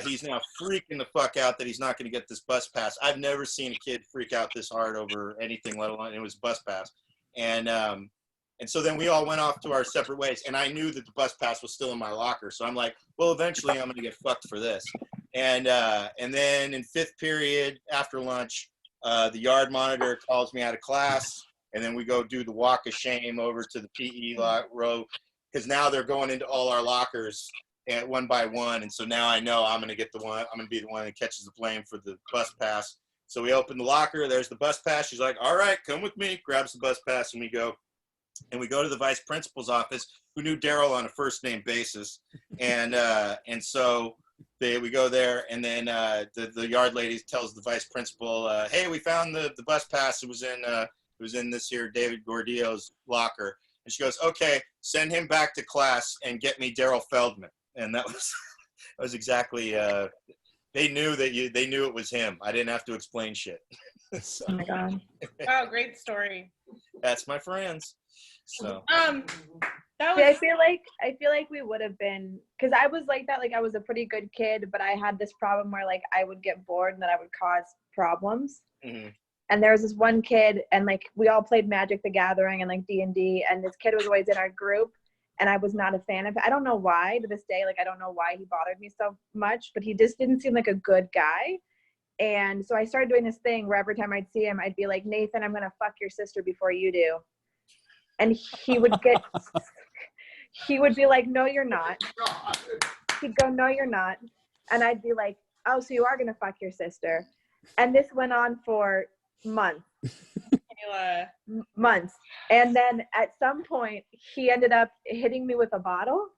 He's now freaking the fuck out that he's not going to get this bus pass. I've never seen a kid freak out this hard over anything, let alone it was bus pass. And so then we all went off to our separate ways, and I knew that the bus pass was still in my locker. So I'm like, well, eventually I'm going to get fucked for this. And then in fifth period after lunch, the yard monitor calls me out of class, and then we go do the walk of shame over to the PE row, because now they're going into all our lockers and one by one. And so now I know I'm going to be the one that catches the blame for the bus pass. So we open the locker. There's the bus pass. She's like, all right, come with me. Grabs the bus pass, and we go. And we go to the vice principal's office, who knew Daryl on a first name basis. And so we go there, and then the yard lady tells the vice principal, hey, we found the bus pass. It was in this here David Gordillo's locker. And she goes, okay, send him back to class and get me Daryl Feldman. And that was exactly, they knew it was him. I didn't have to explain shit. So, oh my God. Oh, great story. That's my friends. So That See, was I feel like we would have been, because I was like that. Like I was a pretty good kid, but I had this problem where like I would get bored and then I would cause problems. Mm-hmm. And there was this one kid, and like we all played Magic the Gathering and like D&D, and this kid was always in our group, and I was not a fan of it. I don't know why to this day. Like I don't know why he bothered me so much, but he just didn't seem like a good guy. And so I started doing this thing where every time I'd see him, I'd be like, Nathan, I'm gonna fuck your sister before you do. And he would be like, no, you're not. He'd go, no, you're not. And I'd be like, oh, so you are gonna fuck your sister. And this went on for months. Months. And then at some point he ended up hitting me with a bottle,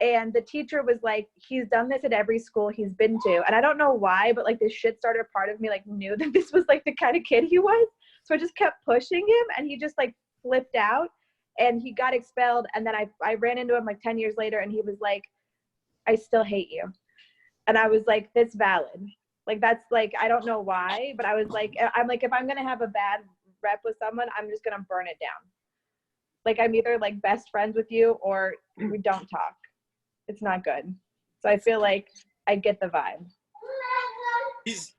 and the teacher was like, he's done this at every school he's been to. And I don't know why, but like this shit starter part of me like knew that this was like the kind of kid he was. So I just kept pushing him, and he just like flipped out and he got expelled. And then I ran into him like 10 years later, and he was like, I still hate you. And I was like, that's valid. Like that's like, I don't know why, but I was like, I'm like, if I'm gonna have a bad rep with someone, I'm just gonna burn it down. Like I'm either like best friends with you or we don't talk. It's not good. So I feel like I get the vibe.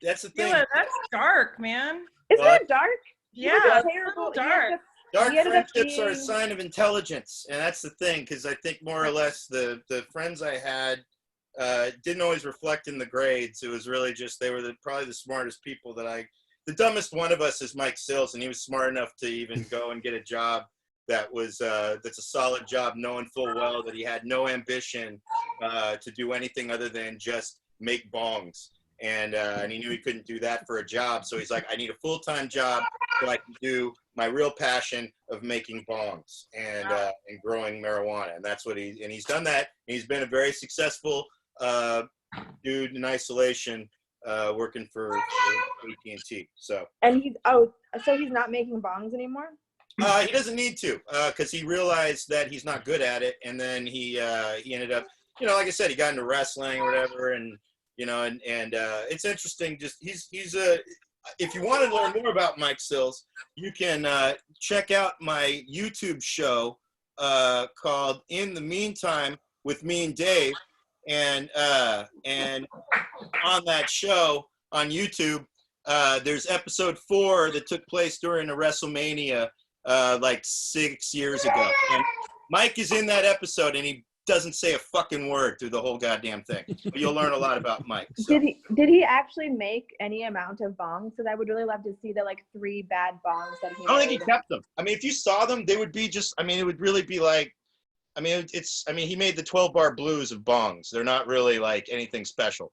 That's the thing. Killa, that's dark, man. Isn't that dark? Yeah, He was terrible. dark. Dark He ended up friendships are a being- sign of intelligence, and that's the thing. Because I think more or less the friends I had didn't always reflect in the grades. It was really just they were probably the smartest people that the dumbest one of us is Mike Sills, and he was smart enough to even go and get a job that was that's a solid job, knowing full well that he had no ambition to do anything other than just make bongs. And he knew he couldn't do that for a job, so he's like, I need a full-time job so I can do my real passion of making bongs and growing marijuana. And that's what he's done that. And he's been a very successful dude in isolation, working for AT&T. So. And so he's not making bongs anymore? He doesn't need to, because he realized that he's not good at it, and then he ended up, like I said, he got into wrestling or whatever, and and it's interesting. Just he's if you want to learn more about Mike Sills, you can check out my YouTube show called In the Meantime with me and Dave, and on that show on YouTube, there's episode 4 that took place during a WrestleMania like 6 years ago, and Mike is in that episode, and he doesn't say a fucking word through the whole goddamn thing. But you'll learn a lot about Mike. So. Did he actually make any amount of bongs? Because I would really love to see the like 3 bad bongs that he I don't think he made. kept them. I mean, if you saw them, they would be just. I mean, it would really be like. I mean, he made the 12-bar blues of bongs. They're not really like anything special.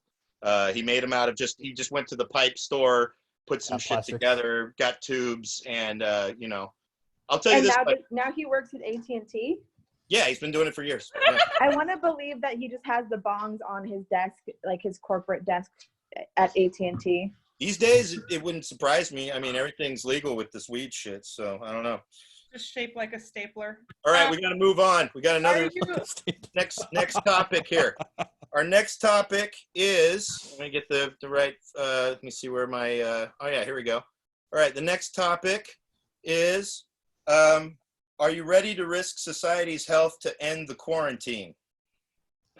He made them out of he just went to the pipe store, put some shit plastics together, got tubes, and I'll tell you And this. now he works at AT&T? Yeah, he's been doing it for years. Yeah. I want to believe that he just has the bongs on his desk, like his corporate desk at AT&T. These days, it wouldn't surprise me. I mean, everything's legal with this weed shit, so I don't know. Just shaped like a stapler. All right, we got to move on. We got another next topic here. Our next topic is, let me get the right, let me see where my, oh yeah, here we go. All right, the next topic is, are you ready to risk society's health to end the quarantine?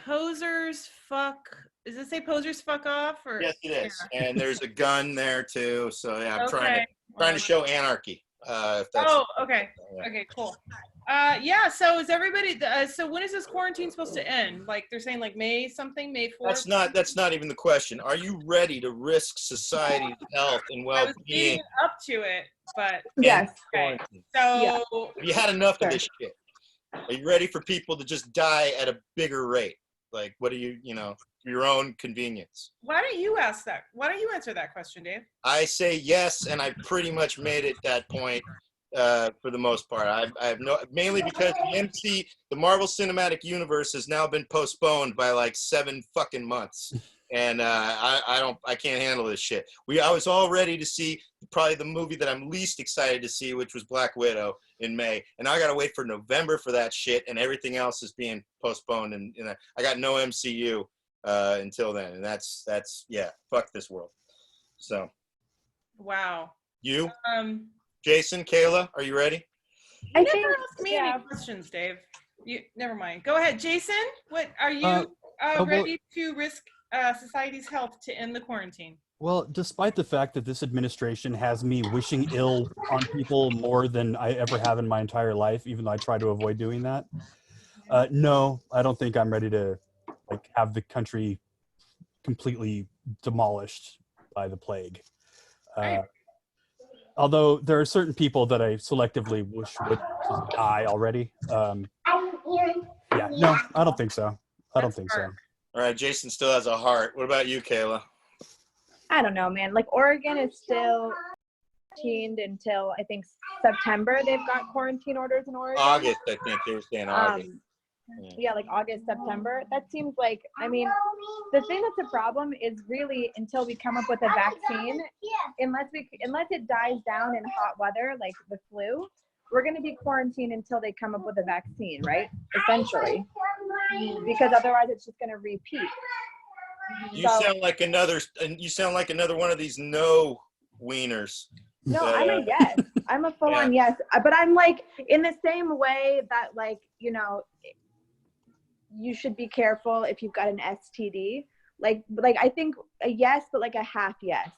Posers fuck. Does it say posers fuck off? Or? Yes, it is. Yeah. And there's a gun there too. So yeah, I'm Okay. trying to show anarchy. If that's, okay. Yeah. Okay, cool. Yeah, so is everybody, so when is this quarantine supposed to end? Like they're saying like May 4th? That's not even the question. Are you ready to risk society's health and I was well-being? leading up to it, but Yes. okay. Quarantine? So Have you had enough of this shit? Are you ready for people to just die at a bigger rate? Like, what do you, for your own convenience? why don't you ask that? Why don't you answer that question, Dave? I say yes, and I pretty much made it that point for the most part. I have mainly because the Marvel Cinematic Universe has now been postponed by like 7 fucking months. And I can't handle this shit. I was all ready to see probably the movie that I'm least excited to see, which was Black Widow in May. And I got to wait for November for that shit, and everything else is being postponed. And I got no MCU until then. And that's yeah, fuck this world. So. Wow. You? Jason, Kayla, are you ready? You I never think, asked me yeah. any questions, Dave. Never mind. Go ahead, Jason. What are you ready to risk society's health to end the quarantine? Well, despite the fact that this administration has me wishing ill on people more than I ever have in my entire life, even though I try to avoid doing that, no, I don't think I'm ready to have the country completely demolished by the plague. Although there are certain people that I selectively wish would just die already. Yeah, no, I don't think so. I don't think so. All right, Jason still has a heart. What about you, Kayla? I don't know, man. Like Oregon is still quarantined until I think September. They've got quarantine orders in Oregon. August, I think they were saying August. Yeah, like August, September. That seems like, I mean, the thing that's a problem is really until we come up with a vaccine, unless it dies down in hot weather, like the flu, we're going to be quarantined until they come up with a vaccine, right? Essentially. Because otherwise it's just going to repeat. You sound like another one of these no wieners. No, I'm a yes. I'm a full-on yes. But I'm like, in the same way that, like, you know, you should be careful if you've got an STD. Like I think a yes, but like a half yes.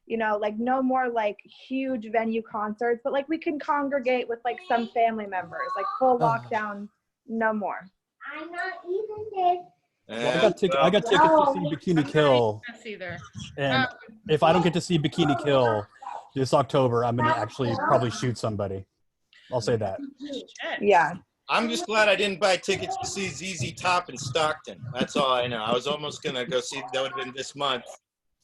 You know, like no more like huge venue concerts, but like we can congregate with like some family members. Like full lockdown, no more. I'm not even Well, I got tickets to see Bikini Kill. And if I don't get to see Bikini Kill this October, I'm going to actually probably shoot somebody. I'll say that. Yeah. I'm just glad I didn't buy tickets to see ZZ Top in Stockton. That's all I know. I was almost going to go see, that would have been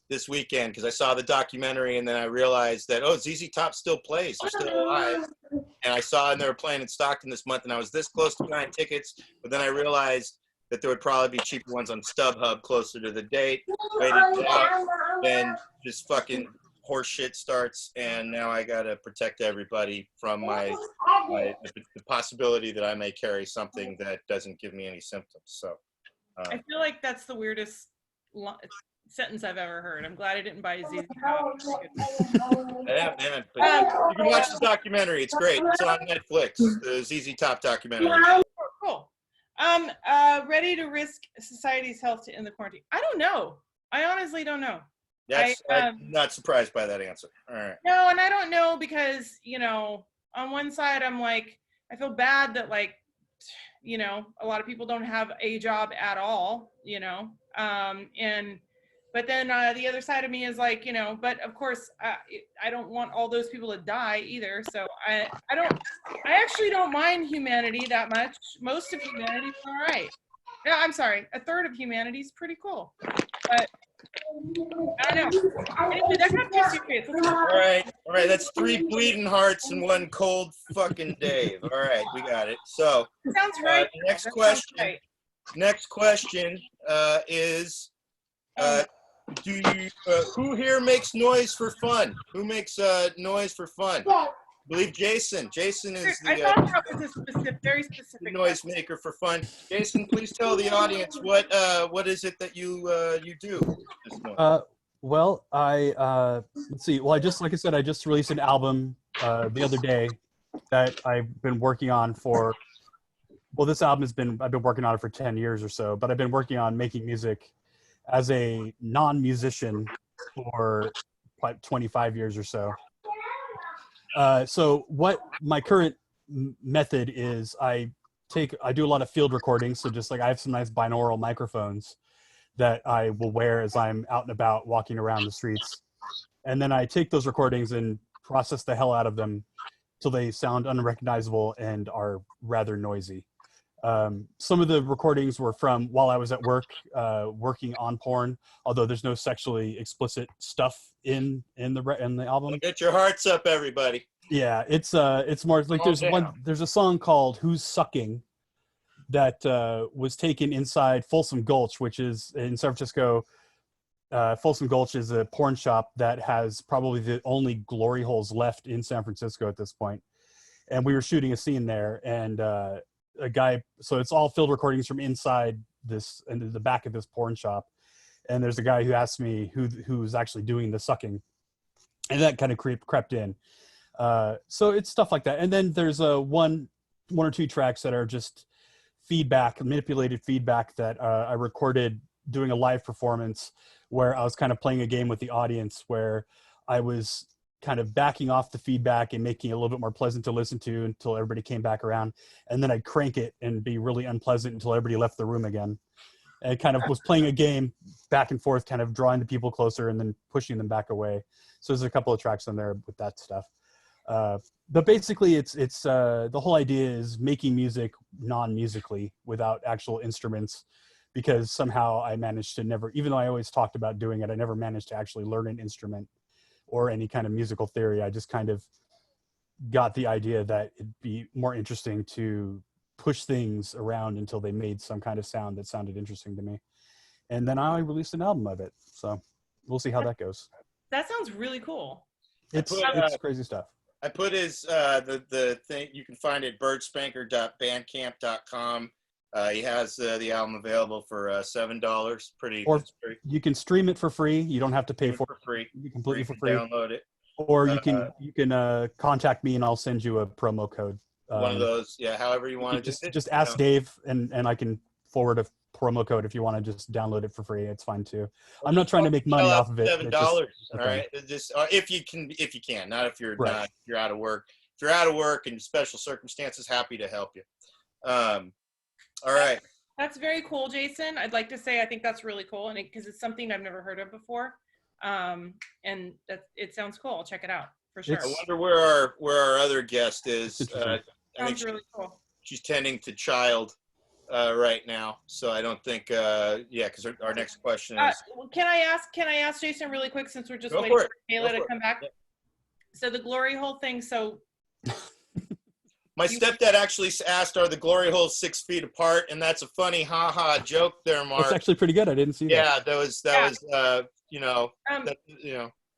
this weekend, because I saw the documentary and then I realized that, ZZ Top still plays. They're still alive. And I saw and they were playing in Stockton this month, and I was this close to buying tickets, but then I realized that there would probably be cheaper ones on StubHub closer to the date. Waited out, then just fucking horse shit starts, and now I gotta protect everybody from the possibility that I may carry something that doesn't give me any symptoms. So I feel like that's the weirdest sentence I've ever heard. I'm glad I didn't buy ZZ Top. Yeah, man. But you can watch this documentary. It's great. It's on Netflix. The ZZ Top documentary. Cool. Ready to risk society's health to end the quarantine? I don't know. I honestly don't know. I'm not surprised by that answer. All right. No, and I don't know because, you know, on one side I'm like, I feel bad that, like, you know, a lot of people don't have a job at all, you know, but then the other side of me is like, you know, but of course I don't want all those people to die either. So I actually don't mind humanity that much. Most of humanity's all right. Yeah, I'm sorry. A third of humanity's pretty cool, but I don't know. Anyway, that's not too serious. All right. That's 3 bleeding hearts and 1 cold fucking Dave. All right, we got it. So sounds right. Next question is, who here makes noise for fun? Who makes noise for fun? I believe Jason. Jason is I thought that was a very specific noise maker for fun. Jason, please tell the audience what is it that you do? Well, let's see. Well, I just released an album the other day that I've been working on for. Well, this album I've been working on it for 10 years or so, but I've been working on making music as a non-musician for like 25 years or so. So what my current method is, I do a lot of field recordings. So just like I have some nice binaural microphones that I will wear as I'm out and about walking around the streets. And then I take those recordings and process the hell out of them till they sound unrecognizable and are rather noisy. Some of the recordings were from while I was at work, working on porn, although there's no sexually explicit stuff in the album. Get your hearts up, everybody. Yeah, it's more like there's a song called "Who's Sucking" that was taken inside Folsom Gulch, which is in San Francisco. Folsom Gulch is a porn shop that has probably the only glory holes left in San Francisco at this point. And we were shooting a scene there, and a guy, so it's all field recordings from inside this and the back of this porn shop. And there's a guy who asked me who's actually doing the sucking, and that kind of crept in. So it's stuff like that. And then there's one or two tracks that are just feedback, manipulated feedback that I recorded doing a live performance where I was kind of playing a game with the audience where I was kind of backing off the feedback and making it a little bit more pleasant to listen to until everybody came back around. And then I'd crank it and be really unpleasant until everybody left the room again. And it kind of was playing a game back and forth, kind of drawing the people closer and then pushing them back away. So there's a couple of tracks on there with that stuff. But basically it's the whole idea is making music non-musically without actual instruments, because somehow I managed to never, even though I always talked about doing it, I never managed to actually learn an instrument or any kind of musical theory. I just kind of got the idea that it'd be more interesting to push things around until they made some kind of sound that sounded interesting to me. And then I released an album of it. So we'll see how that goes. That sounds really cool. It's crazy stuff. I put his the thing, you can find it birdspanker.bandcamp.com. He has the album available for $7. Pretty. You can stream it for free. You don't have to pay for it. Free. You completely for free. Download it. Or you can contact me and I'll send you a promo code. One of those, yeah. However you want to just ask Dave and I can forward a promo code if you want to just download it for free. It's fine too. I'm not trying to make money off of it. $7. All right, just if you can, not if you're not. If you're out of work. If you're out of work in special circumstances, happy to help you. All right. That's very cool, Jason. I'd like to say I think that's really cool, and because it's something I've never heard of before, and it sounds cool. I'll check it out for sure. I wonder where our other guest is. Sounds really cool. She's tending to child right now, so I don't think because our next question is. Can I ask Jason really quick, since we're just waiting for Kayla to come back? Yeah. So the glory hole thing. So. My stepdad actually asked, "Are the glory holes 6 feet apart?" And that's a funny, joke there, Mark. That's actually pretty good. I didn't see that. Yeah, that was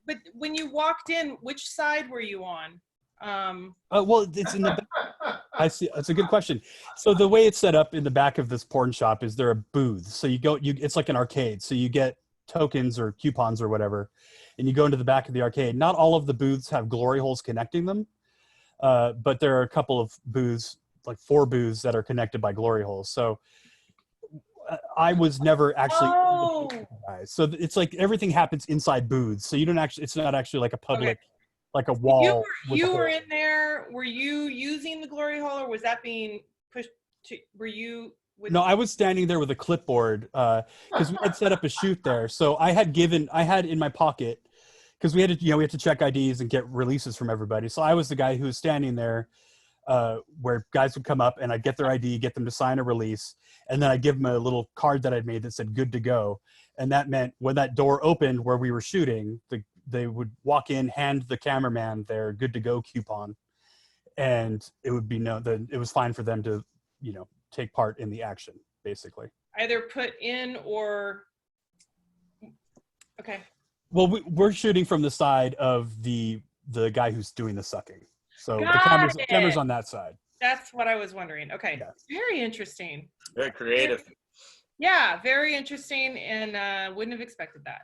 But when you walked in, which side were you on? Well, it's in the back. I see. That's a good question. So the way it's set up in the back of this porn shop is there are booths. So it's like an arcade. So you get tokens or coupons or whatever, and you go into the back of the arcade. Not all of the booths have glory holes connecting them. But there are a couple of booths, like 4 booths that are connected by glory holes. So I was never actually so it's like everything happens inside booths. So you don't actually, it's not actually like a public, like a wall. You were in there. Were you using the glory hole, or was that being pushed to, were you? No, I was standing there with a clipboard because we had set up a shoot there. So I had in my pocket, because we had to check IDs and get releases from everybody. So I was the guy who was standing there where guys would come up and I'd get their ID, get them to sign a release. And then I'd give them a little card that I'd made that said good to go. And that meant when that door opened where we were shooting, they would walk in, hand the cameraman their good to go coupon. And it would be known that it was fine for them to, take part in the action, basically. Either put in or, okay. Well, we're shooting from the side of the guy who's doing the sucking. So the camera's on that side. That's what I was wondering. Okay. Yeah. Very interesting. Very creative. Yeah, very interesting, and wouldn't have expected that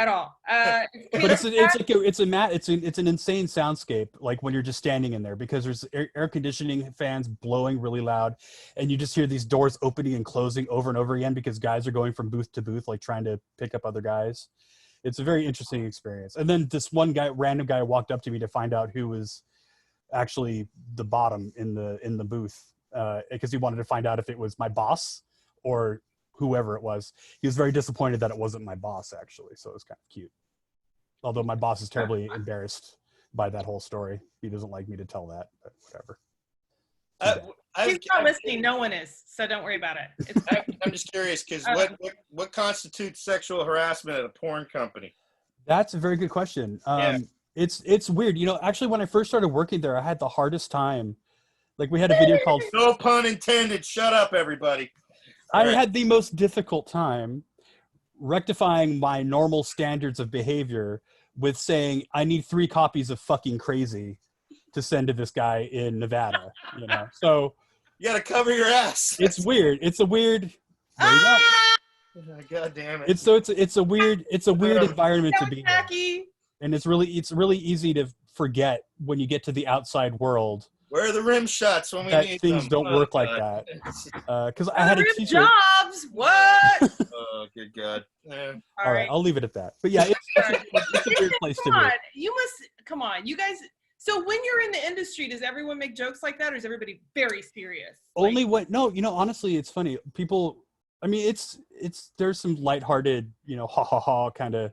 at all. But it's an insane soundscape, like when you're just standing in there, because there's air conditioning fans blowing really loud, and you just hear these doors opening and closing over and over again because guys are going from booth to booth, like trying to pick up other guys. It's a very interesting experience. And then this one random guy walked up to me to find out who was actually the bottom in the booth, because he wanted to find out if it was my boss or whoever it was. He was very disappointed that it wasn't my boss, actually. So it was kind of cute. Although my boss is terribly embarrassed by that whole story. He doesn't like me to tell that, but whatever. He's not listening. No one is. So don't worry about it. I'm just curious, because what constitutes sexual harassment at a porn company? That's a very good question. It's weird. Actually, when I first started working there, I had the hardest time. Like, we had a video called... No pun intended. Shut up, everybody. I had the most difficult time rectifying my normal standards of behavior with saying, I need 3 copies of Fucking Crazy to send to this guy in Nevada, So you got to cover your ass. It's weird. It's a weird... God damn it. It's a weird environment to be in. Tacky. And it's really easy to forget when you get to the outside world Where are the rim shots when we that need things them? don't work like God. that. Because I had a Other T-shirt. jobs. What? Oh, good God. All right, I'll leave it at that. But yeah, it's a weird place to Come on, be. you must come on, you guys. So when you're in the industry, does everyone make jokes like that, or is everybody very serious? Only what? No, honestly, it's funny. People, I mean, it's there's some lighthearted, ha ha ha kind of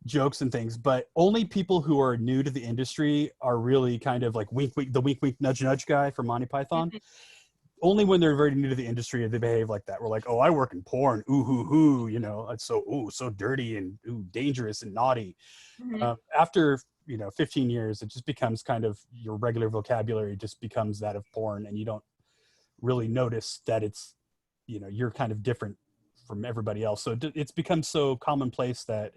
jokes and things, but only people who are new to the industry are really kind of like wink wink, the wink wink nudge nudge guy from Monty Python. Only when they're very new to the industry do they behave like that. We're like, oh, I work in porn, ooh hoo hoo, it's so dirty and dangerous and naughty. After 15 years, it just becomes kind of your regular vocabulary just becomes that of porn, and you don't really notice that it's you're kind of different from everybody else. So it's become so commonplace that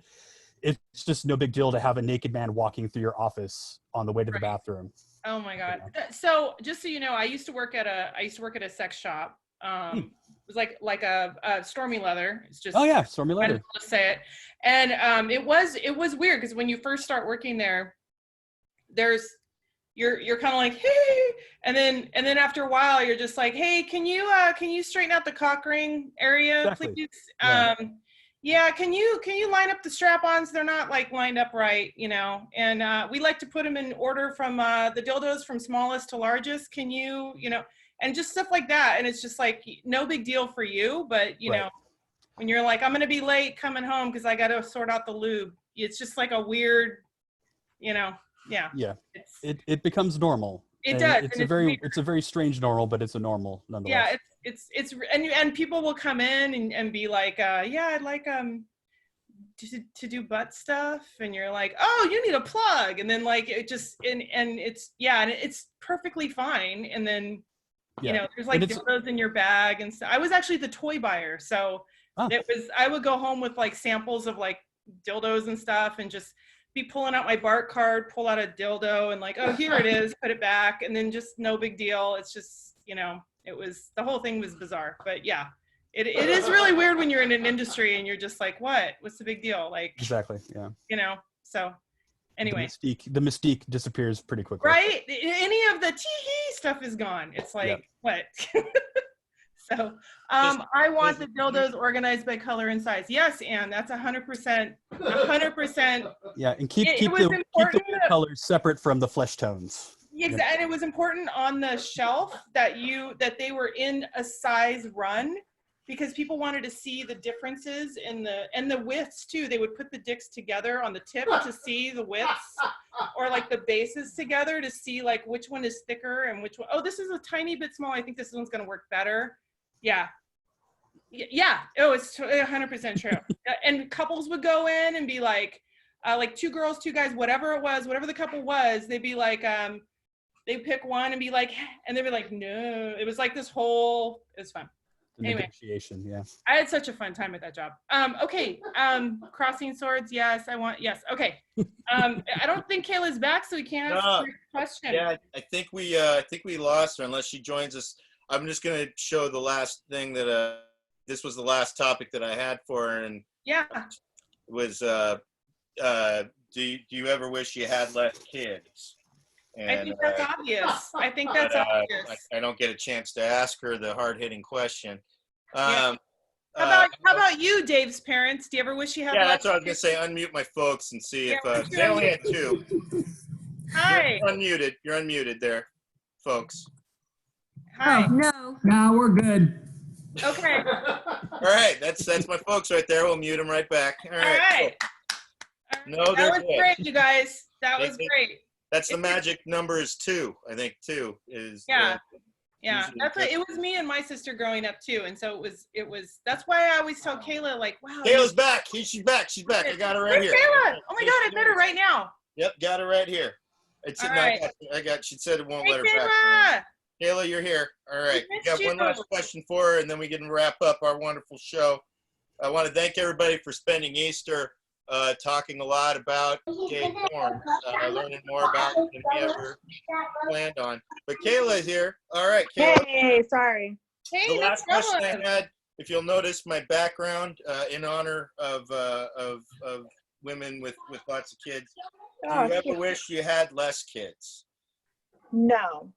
it's just no big deal to have a naked man walking through your office on the way to the bathroom. Oh my God. So just so you know, I used to work at a sex shop. It was like a Stormy Leather. It's just, oh yeah, Stormy Leather. I don't want to say it. And it was weird because when you first start working there, you're kind of like, hey, and then after a while you're just like, hey, can you straighten out the cock ring area, please? Yeah, can you line up the strap-ons? They're not like lined up right, and we like to put them in order from the dildos from smallest to largest. Can you, and just stuff like that. And it's just like, no big deal for you, but you know, when you're like, I'm going to be late coming home because I got to sort out the lube. It's just like a weird, yeah. It becomes normal. It does. It's a very strange normal, but it's a normal nonetheless. Yeah, it's and people will come in and be like, yeah, I'd like to do butt stuff, and you're like, oh, you need a plug, and then like it just and it's perfectly fine, and then there's like dildos in your bag and stuff. I was actually the toy buyer, so I would go home with like samples of like dildos and stuff, and just be pulling out my BART card, pull out a dildo, and like, oh, here it is, put it back, and then just no big deal. It's just, the whole thing was bizarre. But yeah, it is really weird when you're in an industry and you're just like, what's the big deal? Like, exactly, yeah. So anyway. The mystique disappears pretty quickly. Right? Any of the tee-hee stuff is gone. It's like, what? So I want the dildos organized by color and size. Yes, Anne, that's 100%. Yeah, and keep the colors separate from the flesh tones. Exactly, and it was important on the shelf that they were in a size run, because people wanted to see the differences in the widths too. They would put the dicks together on the tip to see the widths, or like the bases together to see like which one is thicker and which one. Oh, this is a tiny bit small. I think this one's going to work better. Yeah. Oh, it's 100% true. And couples would go in and be like 2 girls, 2 guys, whatever the couple was, they'd be like, they'd pick one and be like, and they'd be like, no. It was like this whole, it was fun. Anyway, negotiation, yeah. I had such a fun time at that job. Okay. Crossing swords. Yes. Okay. I don't think Kayla's back, so we can't ask her a question. Yeah, I think we lost her unless she joins us. I'm just going to show the last thing that this was the last topic that I had for her, and was do you ever wish you had less kids? And, I think that's obvious. I don't get a chance to ask her the hard-hitting question. How about you, Dave's parents? Do you ever wish you had? Yeah, that's what I was gonna say. Unmute my folks and see if they only had 2. Hi. You're unmuted there, folks. Hi. Oh, no, we're good. Okay. All right, that's my folks right there. We'll mute them right back. All right. Cool. No, that was great, you guys. That was great. That's the magic number is 2. I think 2 is. Yeah. It was me and my sister growing up too, and so it was. That's why I always tell Kayla, like, wow. Kayla's back. She's back. I got her right here. Kayla? Oh my God, I met her right now. Yep, got her right here. All right. I got. She said it won't let her back. Kayla, you're here. All right. We got one last question for her, and then we can wrap up our wonderful show. I want to thank everybody for spending Easter talking a lot about gay porn, learning more about it than we ever planned on. But Kayla is here. All right, Kayla. Hey, sorry. Hey, the last question I had, if you'll notice my background in honor of women with lots of kids. Do you ever wish you had less kids? No.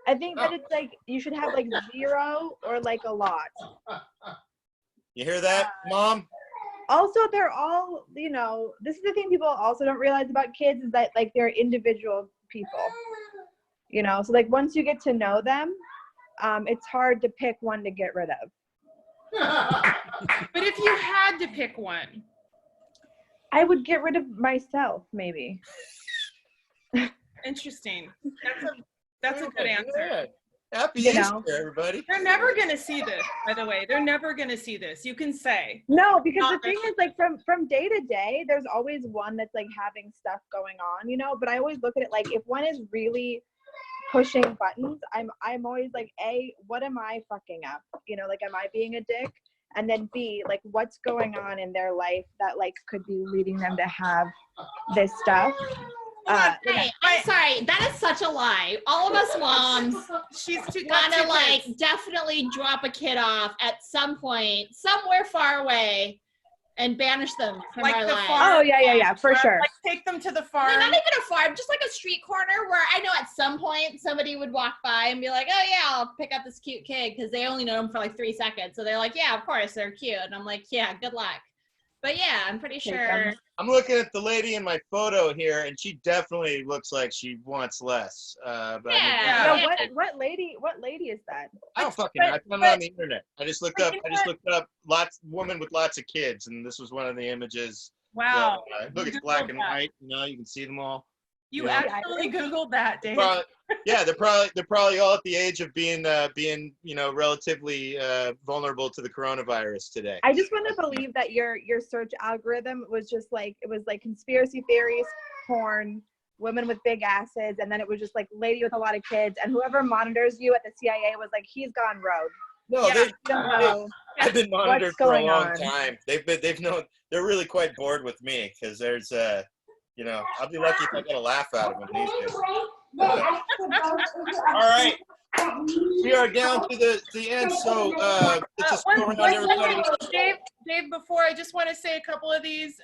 I think that it's like you should have like 0 or like a lot. You hear that, Mom? Also, they're all, you know, this is the thing people also don't realize about kids is that like they're individual people, you know, so like once you get to know them, it's hard to pick one to get rid of. But if you had to pick one, I would get rid of myself, maybe. interesting. That's a good answer. Yeah. Happy You Easter, know. everybody. They're never gonna see this, by the way. They're never gonna see this. You can say. No, because the Not thing is, like, from day to day, there's always one that's like having stuff going on, you know. But I always look at it like if one is really pushing buttons, I'm always like, A, what am I fucking up? You know, like, am I being a dick? And then B, like, what's going on in their life that like could be leading them to have this stuff? Hey, I'm sorry. That is such a lie. All of us moms She's too gotta like definitely drop a kid off at some point, somewhere far away, and banish them from Like our the lives. farm. Oh yeah, for sure. Like take them to the I farm. mean, not even a farm, just like a street corner where I know at some point somebody would walk by and be like, oh yeah, I'll pick up this cute kid because they only know him for like 3 seconds. So they're like, yeah, of course, they're cute. And I'm like, yeah, good luck. But yeah, I'm pretty sure. I'm looking at the lady in my photo here, and she definitely looks like she wants less. But Yeah. I mean, No, what lady is that? I don't fucking know. I found it on the internet. I just looked up woman with lots of kids, and this was one of the images. Wow. Look, it's black and white. You know, you can see them all. You Yeah. actually Googled that, Dave. Yeah, they're probably all at the age of being relatively vulnerable to the coronavirus today. I just want to believe that your search algorithm was just like, it was like conspiracy theories, porn, women with big asses, and then it was just like lady with a lot of kids, and whoever monitors you at the CIA was like, he's gone rogue. No, Yeah, I've been monitored what's for a going long on. time. They've known, they're really quite bored with me because there's I'll be lucky if I get a laugh out of them these days. All right, we are down to the end. So let's just go around everybody. Dave, before I just want to say a couple of these.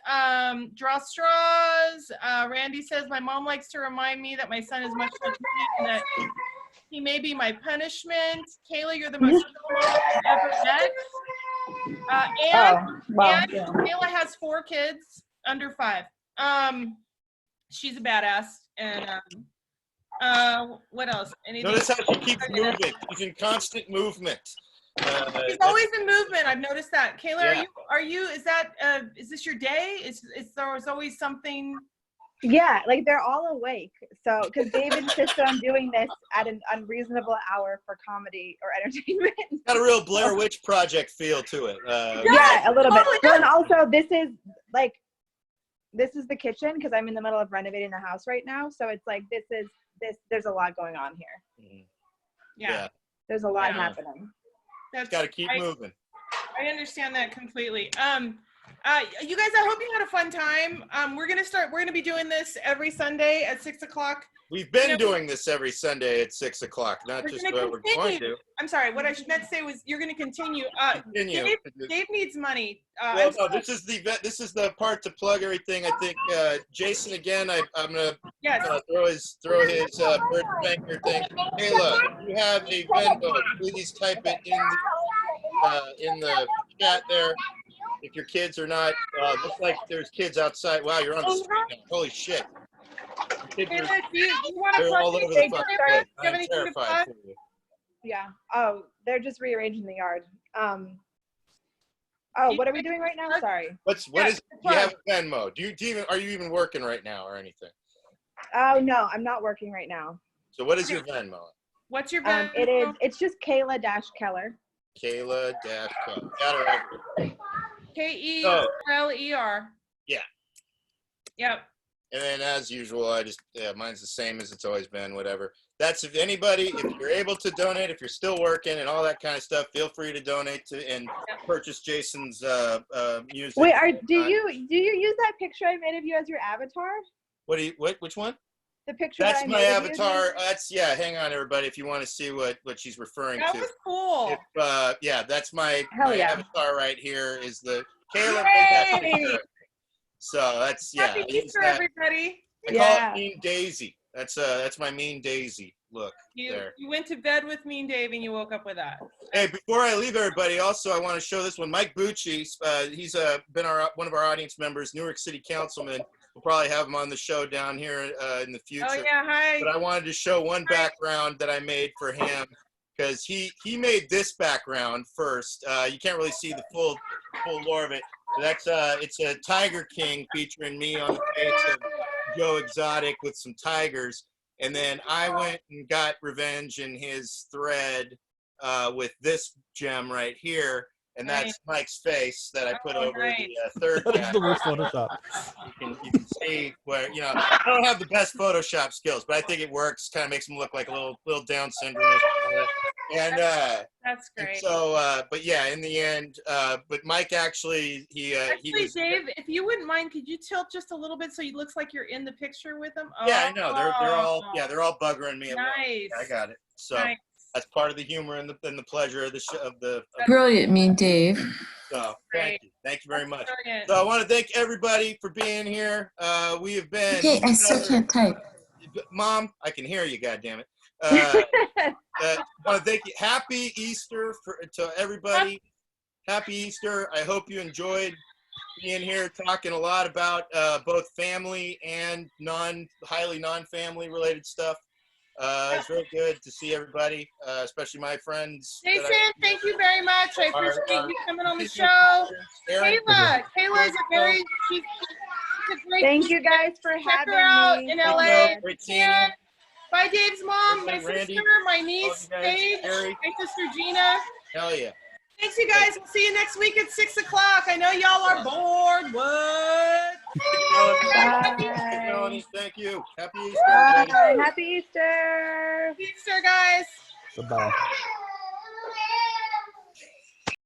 Draw straws. Randy says, my mom likes to remind me that my son is much like me and that he may be my punishment. Kayla, you're the most cool mom I've ever met. Kayla has 4 kids under 5. She's a badass. And what else? Anything? Notice how she keeps moving. She's in constant movement. She's always in movement. I've noticed that. Kayla, Yeah. are you? Is this your day? Is there's always something? Yeah, like they're all awake. So, because Dave insists on doing this at an unreasonable hour for comedy or entertainment. Got a real Blair Witch Project feel to it. Yeah, a little bit. Well, and also this is the kitchen because I'm in the middle of renovating the house right now. So it's like there's a lot going on here. Yeah. There's a lot happening. That's got to keep moving. I understand that completely. You guys, I hope you had a fun time. We're gonna be doing this every Sunday at 6 o'clock. We've been doing this every Sunday at 6 o'clock, not just what we're going to. I'm sorry, what I meant to say was you're gonna continue. Dave needs money. Well, no, this is the part to plug everything. I think Jason again. I'm gonna throw his Birdspanker thing. Kayla, if you have a Venmo, please type it in the chat there. If your kids are not, looks like there's kids outside. Wow, you're on the street now. Holy shit. Kids they're all over the fucking place. I'm terrified for you. Yeah. Oh, they're just rearranging the yard. What are we doing right now? Sorry. What is? Do you have a Venmo? Are you even working right now or anything? Oh no, I'm not working right now. So what is your Venmo? What's your Venmo? It's just Kayla-Keller. Kayla-Keller. Got it right here. Keller. Yeah. Yep. And then as usual, mine's the same as it's always been, whatever. That's if you're able to donate, if you're still working and all that kind of stuff, feel free to donate and purchase Jason's music. Wait, do you use that picture I made of you as your avatar? Which one? The picture That's that I my made avatar. Hang on everybody, if you want to see what she's referring to. That was cool. That's my avatar right here is the Kayla made that picture. So that's Happy Easter, everybody. I call it Mean Daisy. That's my Mean Daisy. Look there. You went to bed with Mean Dave and you woke up with that. Hey, before I leave everybody, also I want to show this one. Mike Bucci, he's been one of our audience members, Newark City Councilman. We'll probably have him on the show down here in the future. Oh yeah, hi. But I wanted to show one background that I made for him because he made this background first. You can't really see the full lore of it. That's it's a Tiger King featuring me on the face of Joe Exotic with some tigers. And then I went and got revenge in his thread with this gem right here. And that's Mike's face that I put over the third That is cat. the worst Photoshop. You can see where, I don't have the best Photoshop skills, but I think it works. Kind of makes him look like a little Down syndrome. And that's great. And so, but yeah, in the end, but Mike actually, he was. Dave, if you wouldn't mind, could you tilt just a little bit so it looks like you're in the picture with them? Yeah, I know. They're all buggering me. Nice. I got it. So. Nice. That's part of the humor and the pleasure of the Brilliant, Mean Dave. So thank you very much. So I want to thank everybody for being here. We have been. Okay, I still can't type. Mom, I can hear you. God damn it. I want to thank you. Happy Easter to everybody. Happy Easter. I hope you enjoyed being here, talking a lot about both family and highly non-family related stuff. It's real good to see everybody, especially my friends. Jason, thank you very much. I appreciate you coming on the show. Kayla is a great. She's a great. Thank you guys for having her out me. in LA. Bye, Dave's mom, my Randy. sister, my niece, Paige, my sister Gina. Hell yeah. Thanks, you guys. We'll see you next week at 6 o'clock. I know y'all are bored. What? Bye. Thank you. Happy Easter. Bye. Happy Easter. Happy Easter, guys. Goodbye.